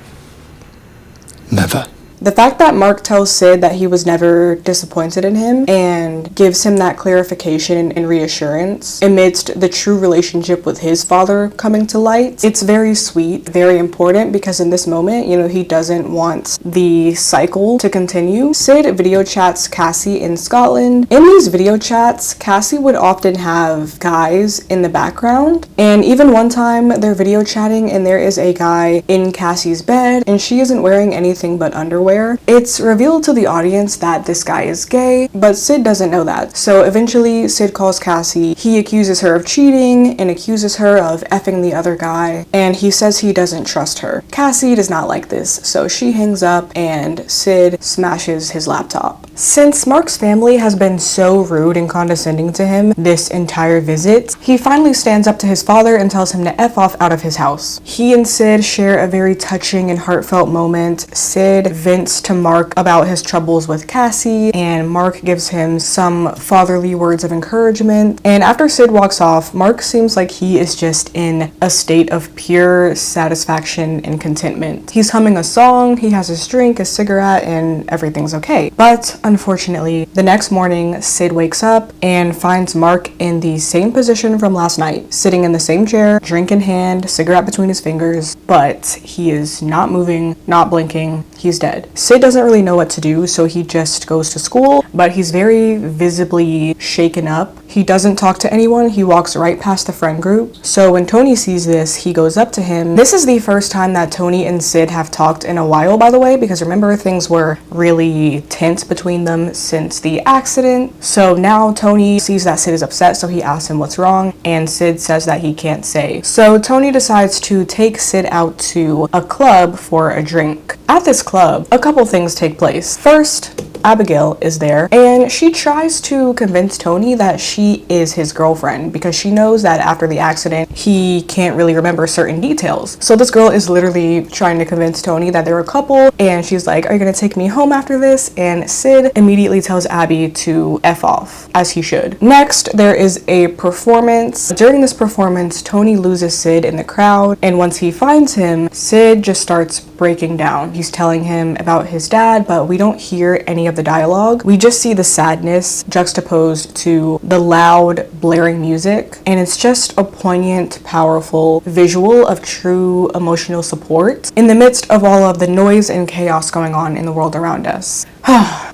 Speaker 5: Never.
Speaker 4: The fact that Mark tells Sid that he was never disappointed in him and gives him that clarification and reassurance amidst the true relationship with his father coming to light, it's very sweet, very important, because in this moment, you know, he doesn't want the cycle to continue. Sid video chats Cassie in Scotland. In these video chats, Cassie would often have guys in the background, and even one time they're video chatting and there is a guy in Cassie's bed and she isn't wearing anything but underwear. It's revealed to the audience that this guy is gay, but Sid doesn't know that. So eventually Sid calls Cassie. He accuses her of cheating and accuses her of effing the other guy, and he says he doesn't trust her. Cassie does not like this, so she hangs up and Sid smashes his laptop. Since Mark's family has been so rude and condescending to him this entire visit, he finally stands up to his father and tells him to F off out of his house. He and Sid share a very touching and heartfelt moment. Sid vents to Mark about his troubles with Cassie, and Mark gives him some fatherly words of encouragement. And after Sid walks off, Mark seems like he is just in a state of pure satisfaction and contentment. He's humming a song, he has his drink, his cigarette, and everything's okay. But unfortunately, the next morning, Sid wakes up and finds Mark in the same position from last night, sitting in the same chair, drink in hand, cigarette between his fingers, but he is not moving, not blinking, he's dead. Sid doesn't really know what to do, so he just goes to school, but he's very visibly shaken up. He doesn't talk to anyone, he walks right past the friend group. So when Tony sees this, he goes up to him. This is the first time that Tony and Sid have talked in a while, by the way, because remember, things were really tense between them since the accident. So now Tony sees that Sid is upset, so he asks him what's wrong, and Sid says that he can't say. So Tony decides to take Sid out to a club for a drink. At this club, a couple things take place. First, Abigail is there, and she tries to convince Tony that she is his girlfriend because she knows that after the accident, he can't really remember certain details. So this girl is literally trying to convince Tony that they're a couple, and she's like, are you gonna take me home after this? And Sid immediately tells Abby to F off, as he should. Next, there is a performance. During this performance, Tony loses Sid in the crowd, and once he finds him, Sid just starts breaking down. He's telling him about his dad, but we don't hear any of the dialogue. We just see the sadness juxtaposed to the loud, blaring music, and it's just a poignant, powerful visual of true emotional support in the midst of all of the noise and chaos going on in the world around us.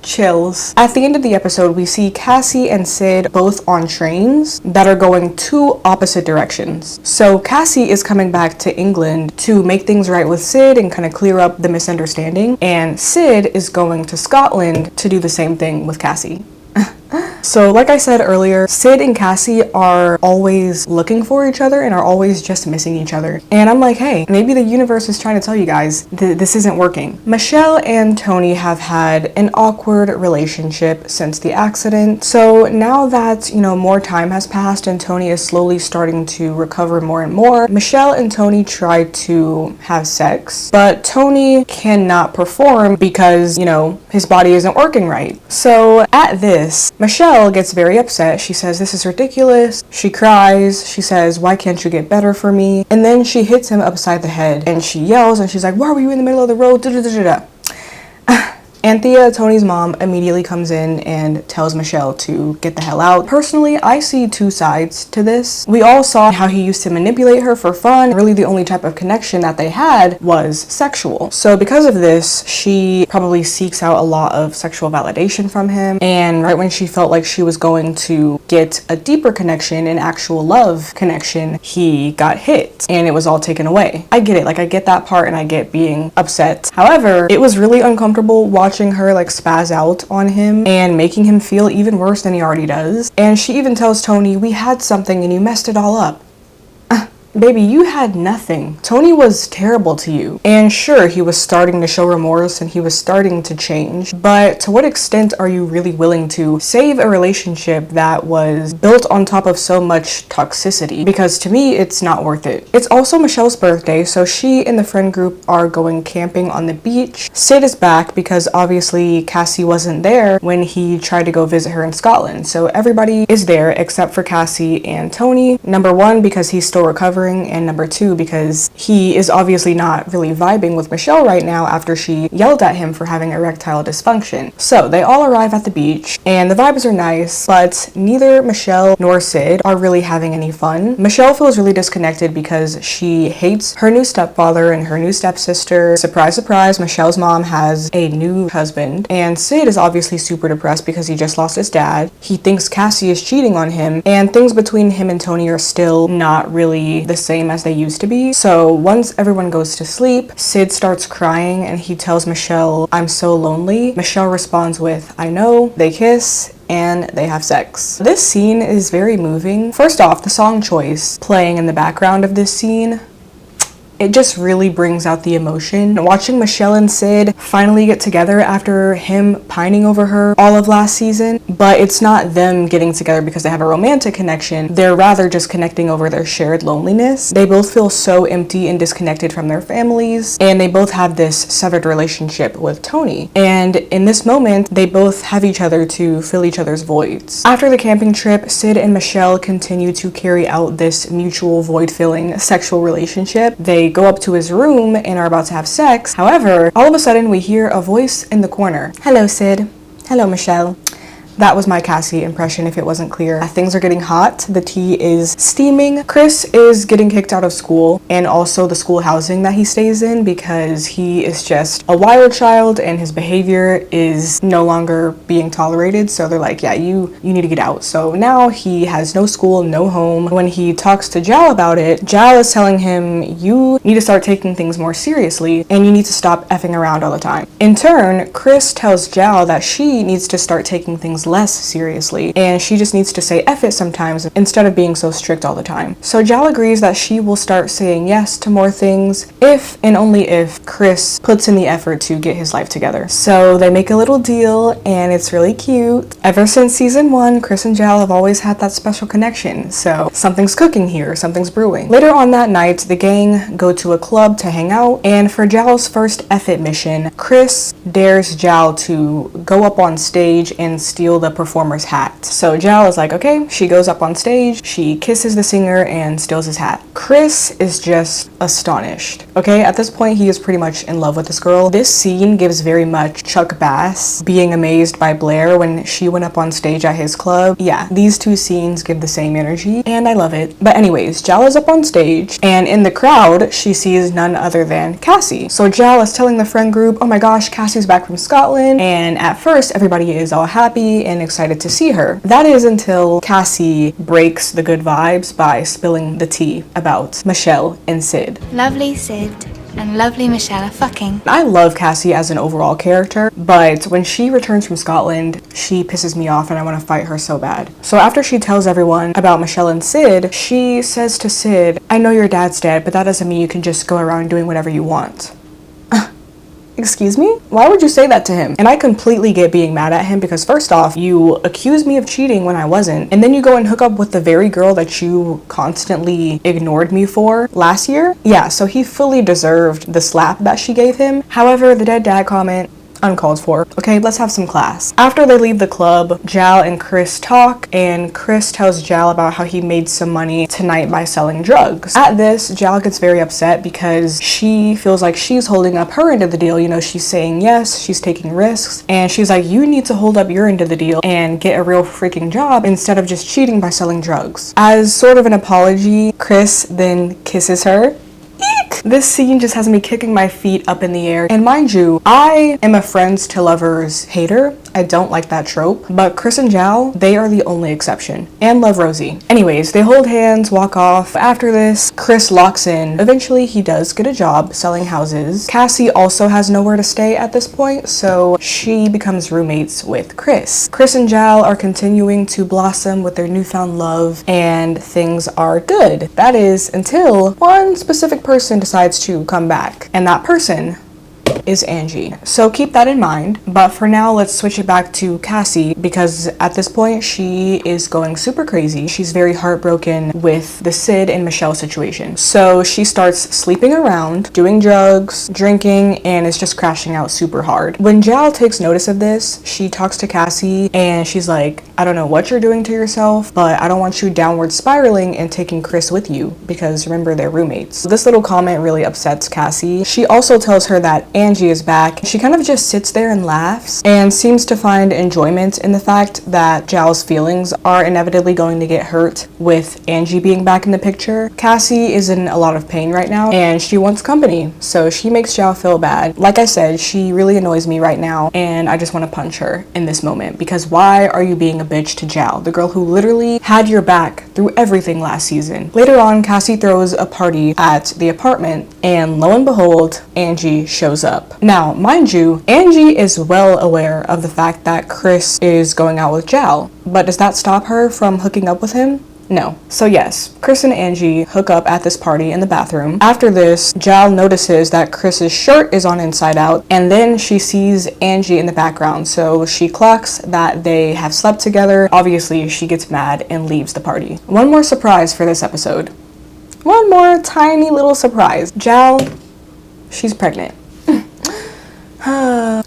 Speaker 4: Chills. At the end of the episode, we see Cassie and Sid both on trains that are going two opposite directions. So Cassie is coming back to England to make things right with Sid and kind of clear up the misunderstanding, and Sid is going to Scotland to do the same thing with Cassie. So like I said earlier, Sid and Cassie are always looking for each other and are always just missing each other. And I'm like, hey, maybe the universe is trying to tell you guys this isn't working. Michelle and Tony have had an awkward relationship since the accident. So now that, you know, more time has passed and Tony is slowly starting to recover more and more, Michelle and Tony try to have sex, but Tony cannot perform because, you know, his body isn't working right. So at this, Michelle gets very upset. She says, this is ridiculous. She cries. She says, why can't you get better for me? And then she hits him upside the head and she yells and she's like, why were you in the middle of the road? Anthea, Tony's mom, immediately comes in and tells Michelle to get the hell out. Personally, I see two sides to this. We all saw how he used to manipulate her for fun. Really, the only type of connection that they had was sexual. So because of this, she probably seeks out a lot of sexual validation from him. And right when she felt like she was going to get a deeper connection, an actual love connection, he got hit and it was all taken away. I get it. Like, I get that part and I get being upset. However, it was really uncomfortable watching her like spaz out on him and making him feel even worse than he already does. And she even tells Tony, we had something and you messed it all up. Baby, you had nothing. Tony was terrible to you. And sure, he was starting to show remorse and he was starting to change, but to what extent are you really willing to save a relationship that was built on top of so much toxicity? Because to me, it's not worth it. It's also Michelle's birthday, so she and the friend group are going camping on the beach. Sid is back because obviously Cassie wasn't there when he tried to go visit her in Scotland. So everybody is there except for Cassie and Tony. Number one, because he's still recovering, and number two, because he is obviously not really vibing with Michelle right now after she yelled at him for having erectile dysfunction. So they all arrive at the beach and the vibes are nice, but neither Michelle nor Sid are really having any fun. Michelle feels really disconnected because she hates her new stepfather and her new stepsister. Surprise, surprise, Michelle's mom has a new husband, and Sid is obviously super depressed because he just lost his dad. He thinks Cassie is cheating on him, and things between him and Tony are still not really the same as they used to be. So once everyone goes to sleep, Sid starts crying and he tells Michelle, I'm so lonely. Michelle responds with, I know. They kiss and they have sex. This scene is very moving. First off, the song choice playing in the background of this scene, it just really brings out the emotion. Watching Michelle and Sid finally get together after him pining over her all of last season, but it's not them getting together because they have a romantic connection. They're rather just connecting over their shared loneliness. They both feel so empty and disconnected from their families, and they both have this severed relationship with Tony. And in this moment, they both have each other to fill each other's voids. After the camping trip, Sid and Michelle continue to carry out this mutual void-filling sexual relationship. They go up to his room and are about to have sex. However, all of a sudden we hear a voice in the corner. Hello, Sid. Hello, Michelle. That was my Cassie impression if it wasn't clear. Things are getting hot. The tea is steaming. Chris is getting kicked out of school and also the school housing that he stays in because he is just a wild child and his behavior is no longer being tolerated. So they're like, yeah, you need to get out. So now he has no school, no home. When he talks to Jal about it, Jal is telling him, you need to start taking things more seriously and you need to stop effing around all the time. In turn, Chris tells Jal that she needs to start taking things less seriously and she just needs to say F it sometimes instead of being so strict all the time. So Jal agrees that she will start saying yes to more things if and only if Chris puts in the effort to get his life together. So they make a little deal and it's really cute. Ever since season 1, Chris and Jal have always had that special connection, so something's cooking here, something's brewing. Later on that night, the gang go to a club to hang out, and for Jal's first F it mission, Chris dares Jal to go up on stage and steal the performer's hat. So Jal is like, okay. She goes up on stage, she kisses the singer and steals his hat. Chris is just astonished. Okay, at this point he is pretty much in love with this girl. This scene gives very much Chuck Bass being amazed by Blair when she went up on stage at his club. Yeah, these two scenes give the same energy and I love it. But anyways, Jal is up on stage and in the crowd she sees none other than Cassie. So Jal is telling the friend group, oh my gosh, Cassie's back from Scotland, and at first everybody is all happy and excited to see her. That is until Cassie breaks the good vibes by spilling the tea about Michelle and Sid.
Speaker 8: Lovely Sid and lovely Michelle are fucking.
Speaker 4: I love Cassie as an overall character, but when she returns from Scotland, she pisses me off and I want to fight her so bad. So after she tells everyone about Michelle and Sid, she says to Sid, I know your dad's dead, but that doesn't mean you can just go around doing whatever you want. Excuse me? Why would you say that to him? And I completely get being mad at him because first off, you accused me of cheating when I wasn't, and then you go and hook up with the very girl that you constantly ignored me for last year? Yeah, so he fully deserved the slap that she gave him. However, the dead dad comment, uncalled for. Okay, let's have some class. After they leave the club, Jal and Chris talk, and Chris tells Jal about how he made some money tonight by selling drugs. At this, Jal gets very upset because she feels like she's holding up her end of the deal. You know, she's saying yes, she's taking risks, and she's like, you need to hold up your end of the deal and get a real freaking job instead of just cheating by selling drugs. As sort of an apology, Chris then kisses her. This scene just has me kicking my feet up in the air. And mind you, I am a friends to lovers hater. I don't like that trope. But Chris and Jal, they are the only exception. And love Rosie. Anyways, they hold hands, walk off. After this, Chris locks in. Eventually, he does get a job selling houses. Cassie also has nowhere to stay at this point, so she becomes roommates with Chris. Chris and Jal are continuing to blossom with their newfound love, and things are good. That is until one specific person decides to come back, and that person is Angie. So keep that in mind. But for now, let's switch it back to Cassie, because at this point she is going super crazy. She's very heartbroken with the Sid and Michelle situation. So she starts sleeping around, doing drugs, drinking, and is just crashing out super hard. When Jal takes notice of this, she talks to Cassie and she's like, I don't know what you're doing to yourself, but I don't want you downward spiraling and taking Chris with you, because remember, they're roommates. This little comment really upsets Cassie. She also tells her that Angie is back. She kind of just sits there and laughs and seems to find enjoyment in the fact that Jal's feelings are inevitably going to get hurt with Angie being back in the picture. Cassie is in a lot of pain right now and she wants company, so she makes Jal feel bad. Like I said, she really annoys me right now and I just want to punch her in this moment, because why are you being a bitch to Jal, the girl who literally had your back through everything last season? Later on, Cassie throws a party at the apartment and lo and behold, Angie shows up. Now, mind you, Angie is well aware of the fact that Chris is going out with Jal, but does that stop her from hooking up with him? No. So yes, Chris and Angie hook up at this party in the bathroom. After this, Jal notices that Chris's shirt is on inside out, and then she sees Angie in the background, so she clocks that they have slept together. Obviously, she gets mad and leaves the party. One more surprise for this episode. One more tiny little surprise. Jal, she's pregnant.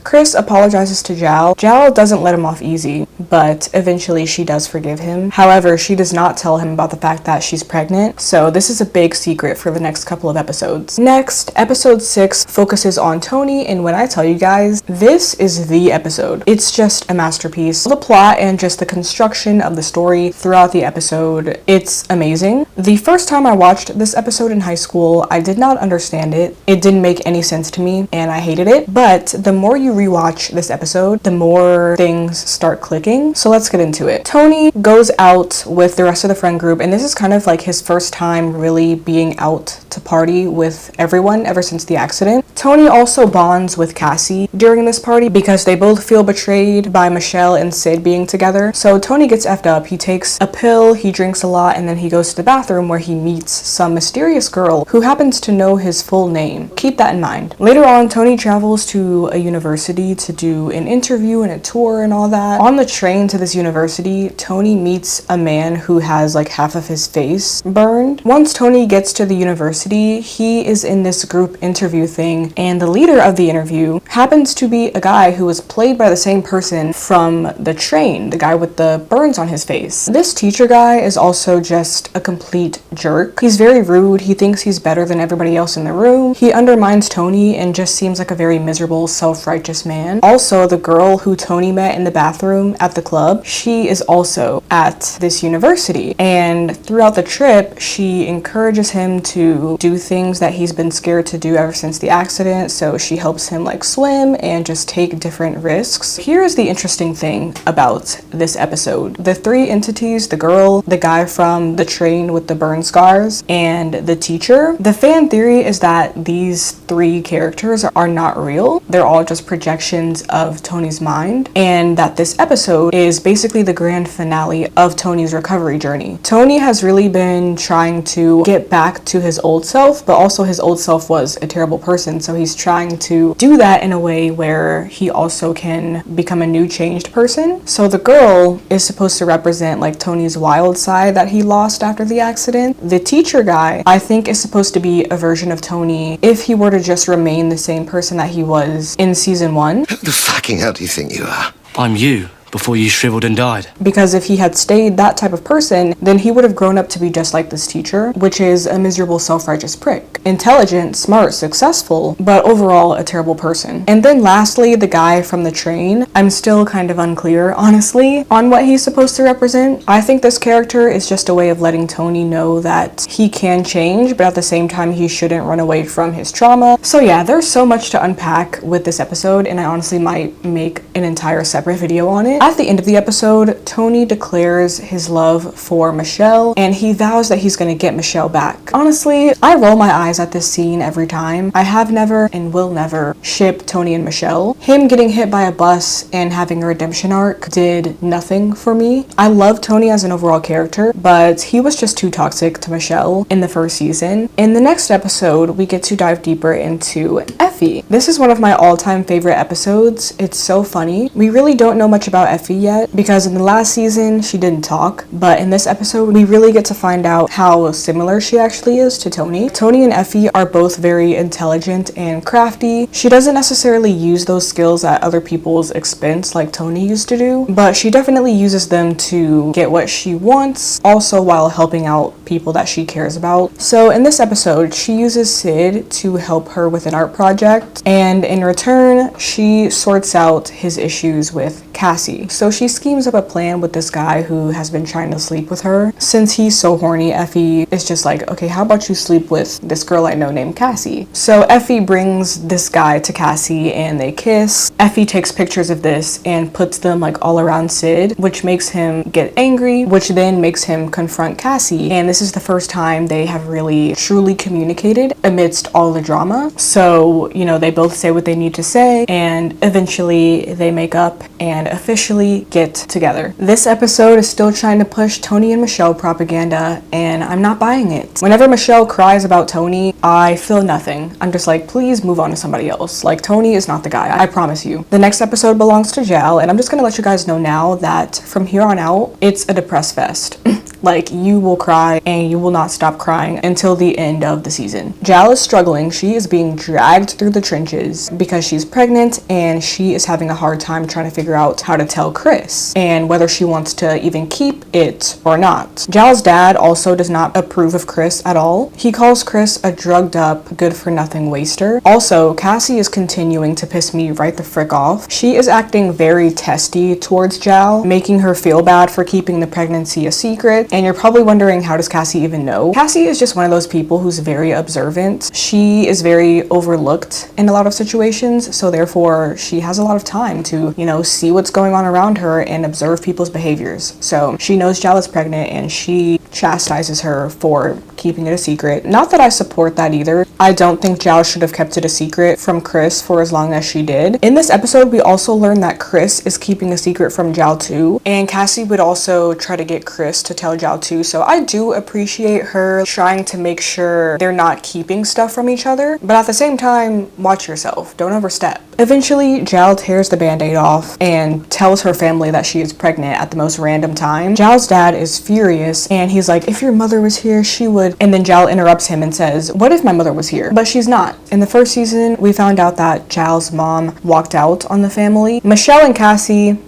Speaker 4: Chris apologizes to Jal. Jal doesn't let him off easy, but eventually she does forgive him. However, she does not tell him about the fact that she's pregnant, so this is a big secret for the next couple of episodes. Next, episode 6 focuses on Tony, and when I tell you guys, this is the episode. It's just a masterpiece. The plot and just the construction of the story throughout the episode, it's amazing. The first time I watched this episode in high school, I did not understand it. It didn't make any sense to me, and I hated it, but the more you rewatch this episode, the more things start clicking. So let's get into it. Tony goes out with the rest of the friend group, and this is kind of like his first time really being out to party with everyone ever since the accident. Tony also bonds with Cassie during this party because they both feel betrayed by Michelle and Sid being together. So Tony gets effed up. He takes a pill, he drinks a lot, and then he goes to the bathroom where he meets some mysterious girl who happens to know his full name. Keep that in mind. Later on, Tony travels to a university to do an interview and a tour and all that. On the train to this university, Tony meets a man who has like half of his face burned. Once Tony gets to the university, he is in this group interview thing, and the leader of the interview happens to be a guy who was played by the same person from the train, the guy with the burns on his face. This teacher guy is also just a complete jerk. He's very rude. He thinks he's better than everybody else in the room. He undermines Tony and just seems like a very miserable, self-righteous man. Also, the girl who Tony met in the bathroom at the club, she is also at this university, and throughout the trip she encourages him to do things that he's been scared to do ever since the accident. So she helps him like swim and just take different risks. Here's the interesting thing about this episode. The three entities, the girl, the guy from the train with the burn scars, and the teacher, the fan theory is that these three characters are not real. They're all just projections of Tony's mind, and that this episode is basically the grand finale of Tony's recovery journey. Tony has really been trying to get back to his old self, but also his old self was a terrible person, so he's trying to do that in a way where he also can become a new changed person. So the girl is supposed to represent like Tony's wild side that he lost after the accident. The teacher guy, I think, is supposed to be a version of Tony if he were to just remain the same person that he was was in season 1.
Speaker 5: Who the fucking hell do you think you are?
Speaker 9: I'm you, before you shriveled and died.
Speaker 4: Because if he had stayed that type of person, then he would have grown up to be just like this teacher, which is a miserable self-righteous prick. Intelligent, smart, successful, but overall a terrible person. And then lastly, the guy from the train. I'm still kind of unclear, honestly, on what he's supposed to represent. I think this character is just a way of letting Tony know that he can change, but at the same time he shouldn't run away from his trauma. So yeah, there's so much to unpack with this episode, and I honestly might make an entire separate video on it. At the end of the episode, Tony declares his love for Michelle, and he vows that he's gonna get Michelle back. Honestly, I roll my eyes at this scene every time. I have never and will never ship Tony and Michelle. Him getting hit by a bus and having a redemption arc did nothing for me. I love Tony as an overall character, but he was just too toxic to Michelle in the first season. In the next episode, we get to dive deeper into Effie. This is one of my all-time favorite episodes. It's so funny. We really don't know much about Effie yet, because in the last season she didn't talk, but in this episode we really get to find out how similar she actually is to Tony. Tony and Effie are both very intelligent and crafty. She doesn't necessarily use those skills at other people's expense like Tony used to do, but she definitely uses them to get what she wants, also while helping out people that she cares about. So in this episode, she uses Sid to help her with an art project, and in return she sorts out his issues with Cassie. So she schemes up a plan with this guy who has been trying to sleep with her. Since he's so horny, Effie is just like, okay, how about you sleep with this girl I know named Cassie? So Effie brings this guy to Cassie and they kiss. Effie takes pictures of this and puts them like all around Sid, which makes him get angry, which then makes him confront Cassie. And this is the first time they have really truly communicated amidst all the drama. So, you know, they both say what they need to say, and eventually they make up and officially get together. This episode is still trying to push Tony and Michelle propaganda, and I'm not buying it. Whenever Michelle cries about Tony, I feel nothing. I'm just like, please move on to somebody else. Like, Tony is not the guy, I promise you. The next episode belongs to Jal, and I'm just gonna let you guys know now that from here on out, it's a depress fest. Like, you will cry and you will not stop crying until the end of the season. Jal is struggling. She is being dragged through the trenches because she's pregnant, and she is having a hard time trying to figure out how to tell Chris and whether she wants to even keep it or not. Jal's dad also does not approve of Chris at all. He calls Chris a drugged up, good for nothing waster. Also, Cassie is continuing to piss me right the frick off. She is acting very testy towards Jal, making her feel bad for keeping the pregnancy a secret. And you're probably wondering, how does Cassie even know? Cassie is just one of those people who's very observant. She is very overlooked in a lot of situations, so therefore she has a lot of time to, you know, see what's going on around her and observe people's behaviors. So she knows Jal is pregnant and she chastises her for keeping it a secret. Not that I support that either. I don't think Jal should have kept it a secret from Chris for as long as she did. In this episode, we also learn that Chris is keeping a secret from Jal too, and Cassie would also try to get Chris to tell Jal too, so I do appreciate her trying to make sure they're not keeping stuff from each other, but at the same time, watch yourself, don't overstep. Eventually, Jal tears the band-aid off and tells her family that she is pregnant at the most random time. Jal's dad is furious, and he's like, if your mother was here, she would. And then Jal interrupts him and says, what if my mother was here? But she's not. In the first season, we found out that Jal's mom walked out on the family. Michelle and Cassie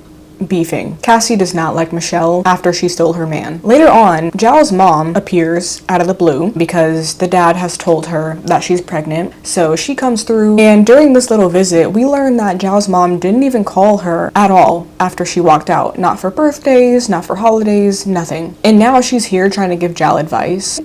Speaker 4: beefing. Cassie does not like Michelle after she stole her man. Later on, Jal's mom appears out of the blue because the dad has told her that she's pregnant, so she comes through, and during this little visit we learn that Jal's mom didn't even call her at all after she walked out. Not for birthdays, not for holidays, nothing. And now she's here trying to give Jal advice.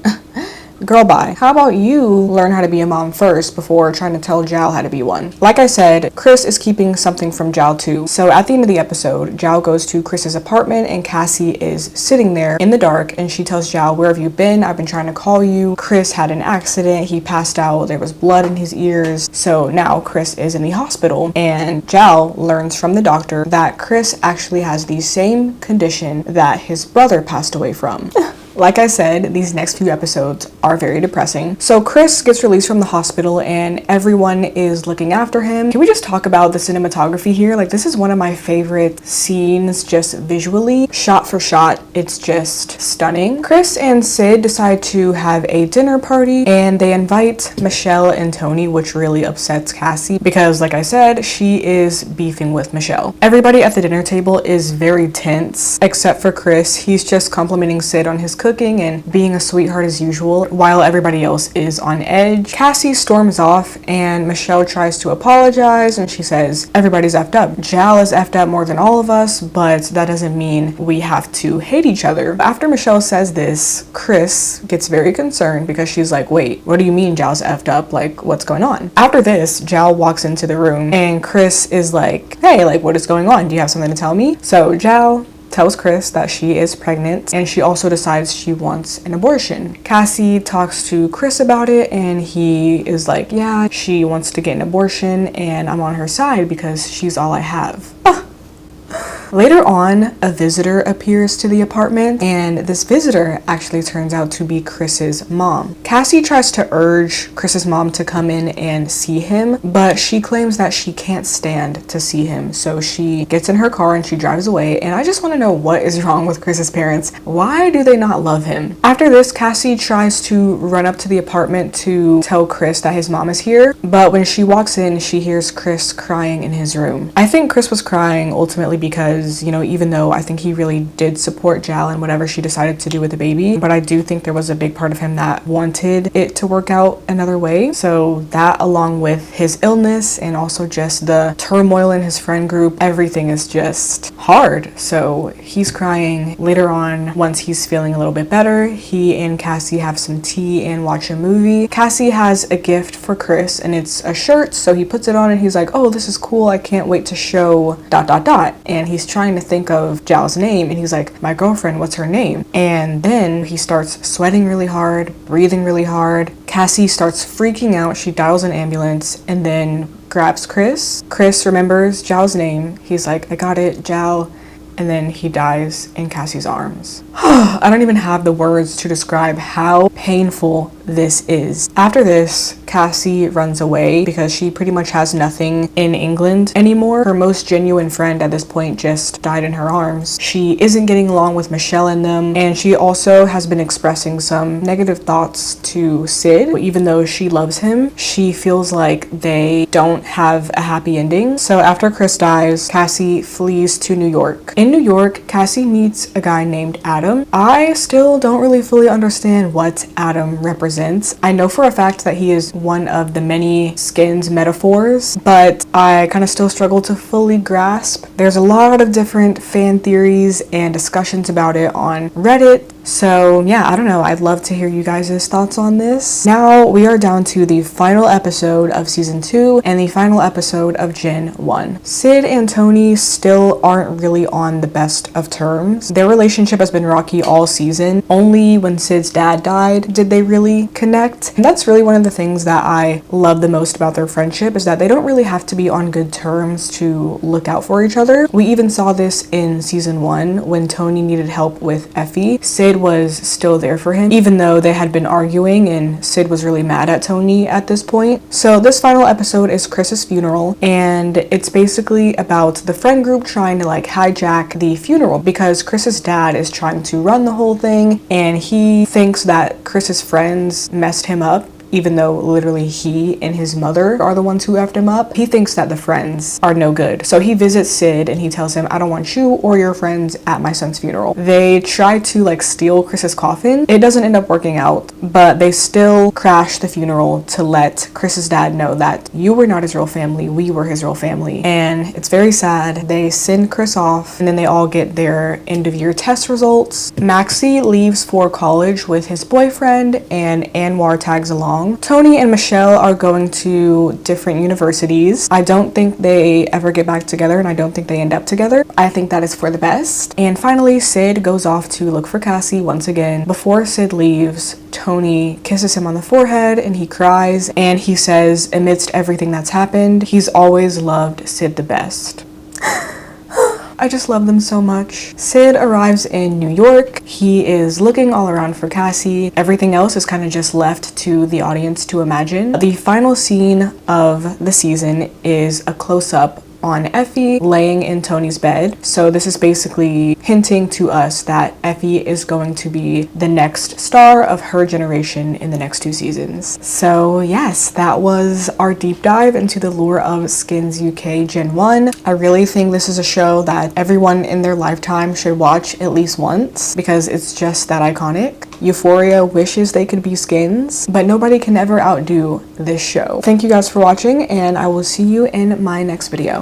Speaker 4: Girl, bye. How about you learn how to be a mom first before trying to tell Jal how to be one? Like I said, Chris is keeping something from Jal too. So at the end of the episode, Jal goes to Chris's apartment and Cassie is sitting there in the dark, and she tells Jal, where have you been? I've been trying to call you. Chris had an accident. He passed out. There was blood in his ears. So now Chris is in the hospital, and Jal learns from the doctor that Chris actually has the same condition that his brother passed away from. Like I said, these next few episodes are very depressing. So Chris gets released from the hospital and everyone is looking after him. Can we just talk about the cinematography here? Like, this is one of my favorite scenes just visually. Shot for shot, it's just stunning. Chris and Sid decide to have a dinner party and they invite Michelle and Tony, which really upsets Cassie because, like I said, she is beefing with Michelle. Everybody at the dinner table is very tense except for Chris. He's just complimenting Sid on his cooking and being a sweetheart as usual, while everybody else is on edge. Cassie storms off and Michelle tries to apologize and she says, everybody's effed up. Jal is effed up more than all of us, but that doesn't mean we have to hate each other. After Michelle says this, Chris gets very concerned because she's like, wait, what do you mean Jal's effed up? Like, what's going on? After this, Jal walks into the room and Chris is like, hey, like, what is going on? Do you have something to tell me? So Jal tells Chris that she is pregnant and she also decides she wants an abortion. Cassie talks to Chris about it and he is like, yeah, she wants to get an abortion and I'm on her side because she's all I have. Later on, a visitor appears to the apartment, and this visitor actually turns out to be Chris's mom. Cassie tries to urge Chris's mom to come in and see him, but she claims that she can't stand to see him, so she gets in her car and she drives away, and I just want to know what is wrong with Chris's parents. Why do they not love him? After this, Cassie tries to run up to the apartment to tell Chris that his mom is here, but when she walks in, she hears Chris crying in his room. I think Chris was crying ultimately because, you know, even though I think he really did support Jal and whatever she decided to do with the baby, but I do think there was a big part of him that wanted it to work out another way. So that, along with his illness and also just the turmoil in his friend group, everything is just hard. So he's crying. Later on, once he's feeling a little bit better, he and Cassie have some tea and watch a movie. Cassie has a gift for Chris and it's a shirt, so he puts it on and he's like, oh, this is cool, I can't wait to show ... And he's trying to think of Jal's name and he's like, my girlfriend, what's her name? And then he starts sweating really hard, breathing really hard. Cassie starts freaking out. She dials an ambulance and then grabs Chris. Chris remembers Jal's name. He's like, I got it, Jal. And then he dies in Cassie's arms. I don't even have the words to describe how painful this is. After this, Cassie runs away because she pretty much has nothing in England anymore. Her most genuine friend at this point just died in her arms. She isn't getting along with Michelle and them, and she also has been expressing some negative thoughts to Sid. Even though she loves him, she feels like they don't have a happy ending. So after Chris dies, Cassie flees to New York. In New York, Cassie meets a guy named Adam. I still don't really fully understand what Adam represents. I know for a fact that he is one of the many skins metaphors, but I kind of still struggle to fully grasp. There's a lot of different fan theories and discussions about it on Reddit. So yeah, I don't know. I'd love to hear you guys' thoughts on this. Now we are down to the final episode of season 2 and the final episode of Gen 1. Sid and Tony still aren't really on the best of terms. Their relationship has been rocky all season. Only when Sid's dad died did they really connect. And that's really one of the things that I love the most about their friendship, is that they don't really have to be on good terms to look out for each other. We even saw this in season 1 when Tony needed help with Effie. Sid was still there for him, even though they had been arguing and Sid was really mad at Tony at this point. So this final episode is Chris's funeral, and it's basically about the friend group trying to like hijack the funeral because Chris's dad is trying to run the whole thing and he thinks that Chris's friends messed him up, even though literally he and his mother are the ones who effed him up. He thinks that the friends are no good. So he visits Sid and he tells him, I don't want you or your friends at my son's funeral. They try to like steal Chris's coffin. It doesn't end up working out, but they still crash the funeral to let Chris's dad know that you were not his real family, we were his real family. And it's very sad. They send Chris off and then they all get their end of year test results. Maxie leaves for college with his boyfriend and Anwar tags along. Tony and Michelle are going to different universities. I don't think they ever get back together and I don't think they end up together. I think that is for the best. And finally, Sid goes off to look for Cassie once again. Before Sid leaves, Tony kisses him on the forehead and he cries and he says, amidst everything that's happened, he's always loved Sid the best. I just love them so much. Sid arrives in New York. He is looking all around for Cassie. Everything else is kind of just left to the audience to imagine. The final scene of the season is a close-up on Effie laying in Tony's bed. So this is basically hinting to us that Effie is going to be the next star of her generation in the next 2 seasons. So yes, that was our deep dive into the lore of Skins UK Gen 1. I really think this is a show that everyone in their lifetime should watch at least once because it's just that iconic. Euphoria wishes they could be Skins, but nobody can ever outdo this show. Thank you guys for watching, and I will see you in my next video.